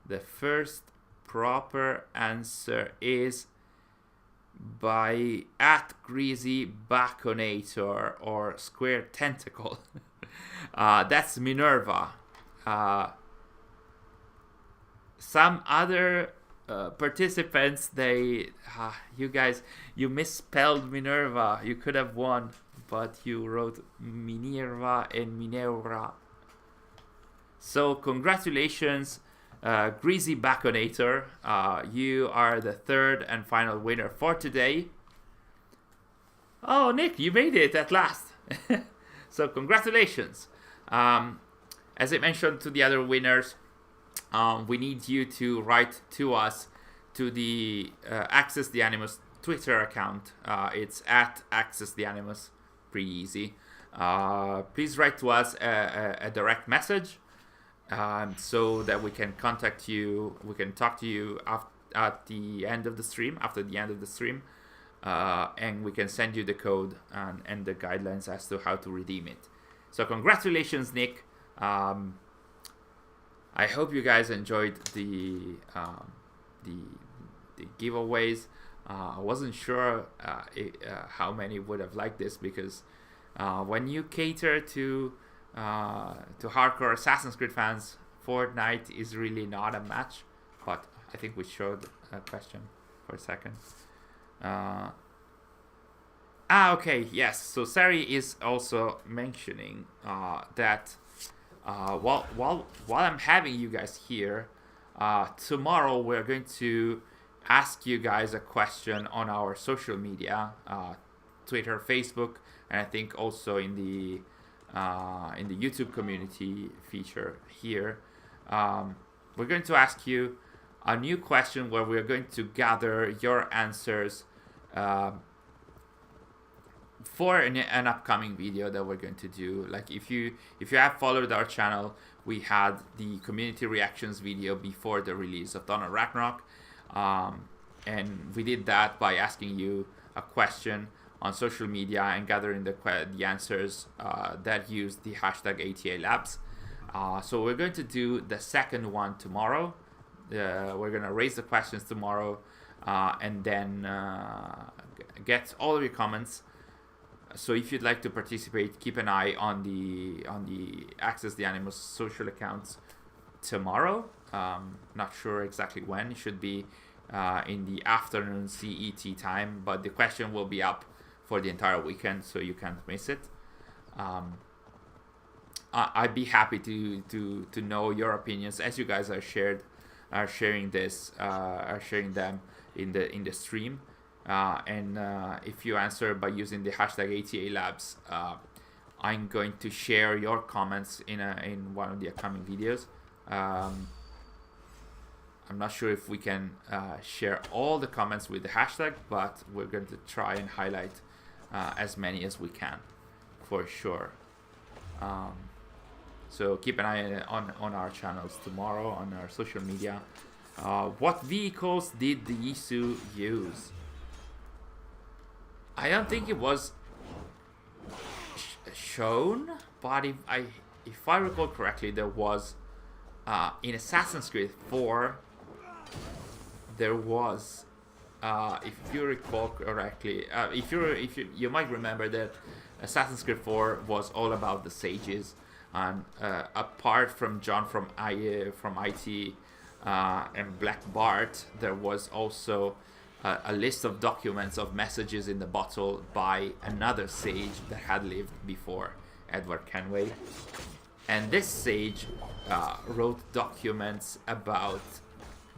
The first proper answer is by @GreasyBaconator or Square Tentacle. That's Minerva. Some other participants, you guys, you misspelled Minerva. You could have won, but you wrote Minerva and Minerva. So congratulations, Greasy Baconator. You are the third and final winner for today. Oh, Nick, you made it at last. So congratulations. As I mentioned to the other winners, we need you to write to us to the Access the Animus Twitter account. It's @AccessTheAnimus. Pretty easy. Please write to us a direct message, so that we can contact you. We can talk to you at the end of the stream, after the end of the stream, and we can send you the code and the guidelines as to how to redeem it. So congratulations, Nick. I hope you guys enjoyed the giveaways. I wasn't sure how many would have liked this, because when you cater to hardcore Assassin's Creed fans, Fortnite is really not a match. But I think we showed a question for a second. Okay, yes. So Sary is also mentioning that while I'm having you guys here, tomorrow we're going to ask you guys a question on our social media, Twitter, Facebook, and I think also in the YouTube community feature here. We're going to ask you a new question where we're going to gather your answers for an upcoming video that we're going to do. Like, if you have followed our channel, we had the community reactions video before the release of Dawn of Ragnarok, and we did that by asking you a question on social media and gathering the answers that use the hashtag ATA Labs. So we're going to do the second one tomorrow. We're going to raise the questions tomorrow and then get all of your comments. So if you'd like to participate, keep an eye on the Access the Animals social accounts tomorrow. Not sure exactly when. It should be in the afternoon CET time, but the question will be up for the entire weekend, so you can't miss it. I'd be happy to know your opinions as you guys are sharing them in the stream. And if you answer by using the hashtag ATA Labs, I'm going to share your comments in one of the upcoming videos. I'm not sure if we can share all the comments with the hashtag, but we're going to try and highlight as many as we can, for sure. So keep an eye on our channels tomorrow, on our social media. What vehicles did the Isu use? I don't think it was shown, but if I recall correctly, there was in Assassin's Creed 4. There was, if you recall correctly, if you might remember that Assassin's Creed 4 was all about the sages, and apart from John from IT and Black Bart, there was also a list of documents of messages in the bottle by another sage that had lived before Edward Kenway. And this sage wrote documents about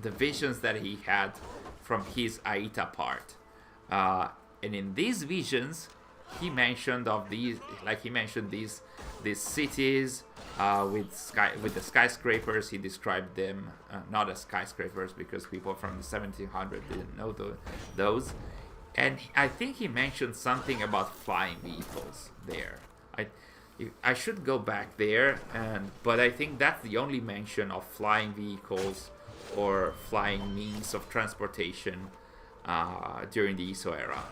the visions that he had from his Aita part. And in these visions, he mentioned these cities with the skyscrapers. He described them not as skyscrapers because people from the 1700s didn't know those. And I think he mentioned something about flying vehicles there. I should go back there, but I think that's the only mention of flying vehicles or flying means of transportation during the ISO era.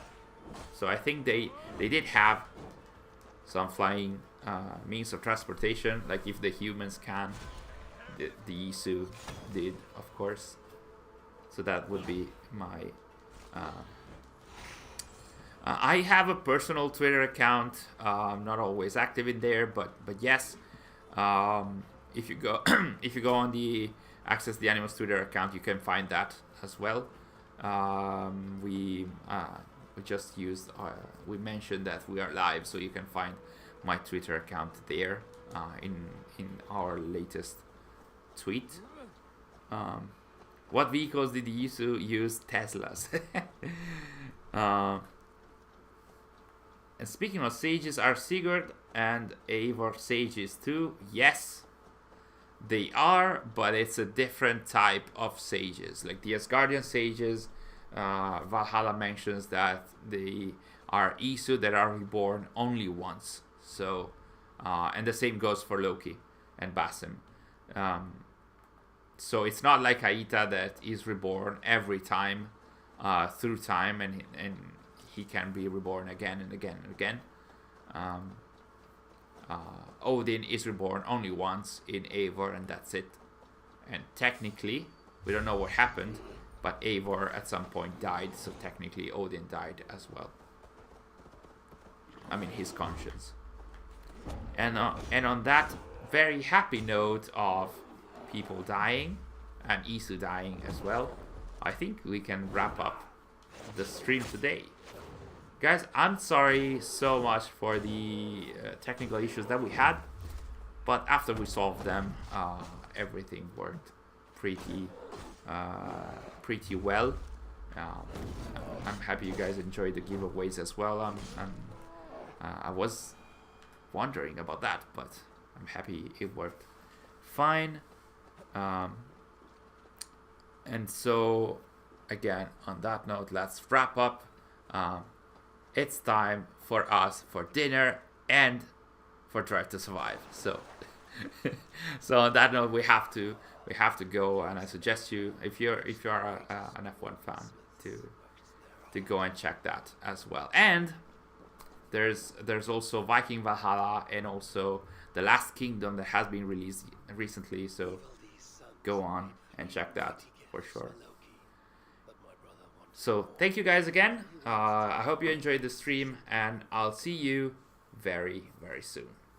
So I think they did have some flying means of transportation, like if the humans can, the ISU did, of course. So that would be my... I have a personal Twitter account. I'm not always active in there, but yes, if you go on the Access the Animals Twitter account, you can find that as well. We just used we mentioned that we are live, so you can find my Twitter account there in our latest tweet. What vehicles did the Isu use? Teslas. And speaking of sages, are Sigurd and Eivor sages too? Yes, they are, but it's a different type of sages. Like the Asgardian sages, Valhalla mentions that they are Isu that are reborn only once. So, and the same goes for Loki and Basim. So it's not like Aita that is reborn every time through time, and he can be reborn again and again and again. Odin is reborn only once in Eivor, and that's it. And technically, we don't know what happened, but Eivor at some point died, so technically Odin died as well. I mean, his conscience. And on that very happy note of people dying and Isu dying as well, I think we can wrap up the stream today. Guys, I'm sorry so much for the technical issues that we had, but after we solved them, everything worked pretty well. I'm happy you guys enjoyed the giveaways as well. I was wondering about that, but I'm happy it worked fine. And so, again, on that note, let's wrap up. It's time for us for dinner and for Drive to Survive. So, so on that note, we have to go, and I suggest you, if you're an F1 fan, to go and check that as well. And there's also Viking Valhalla and also The Last Kingdom that has been released recently. So go on and check that for sure. So thank you guys again. I hope you enjoyed the stream, and I'll see you very, very soon.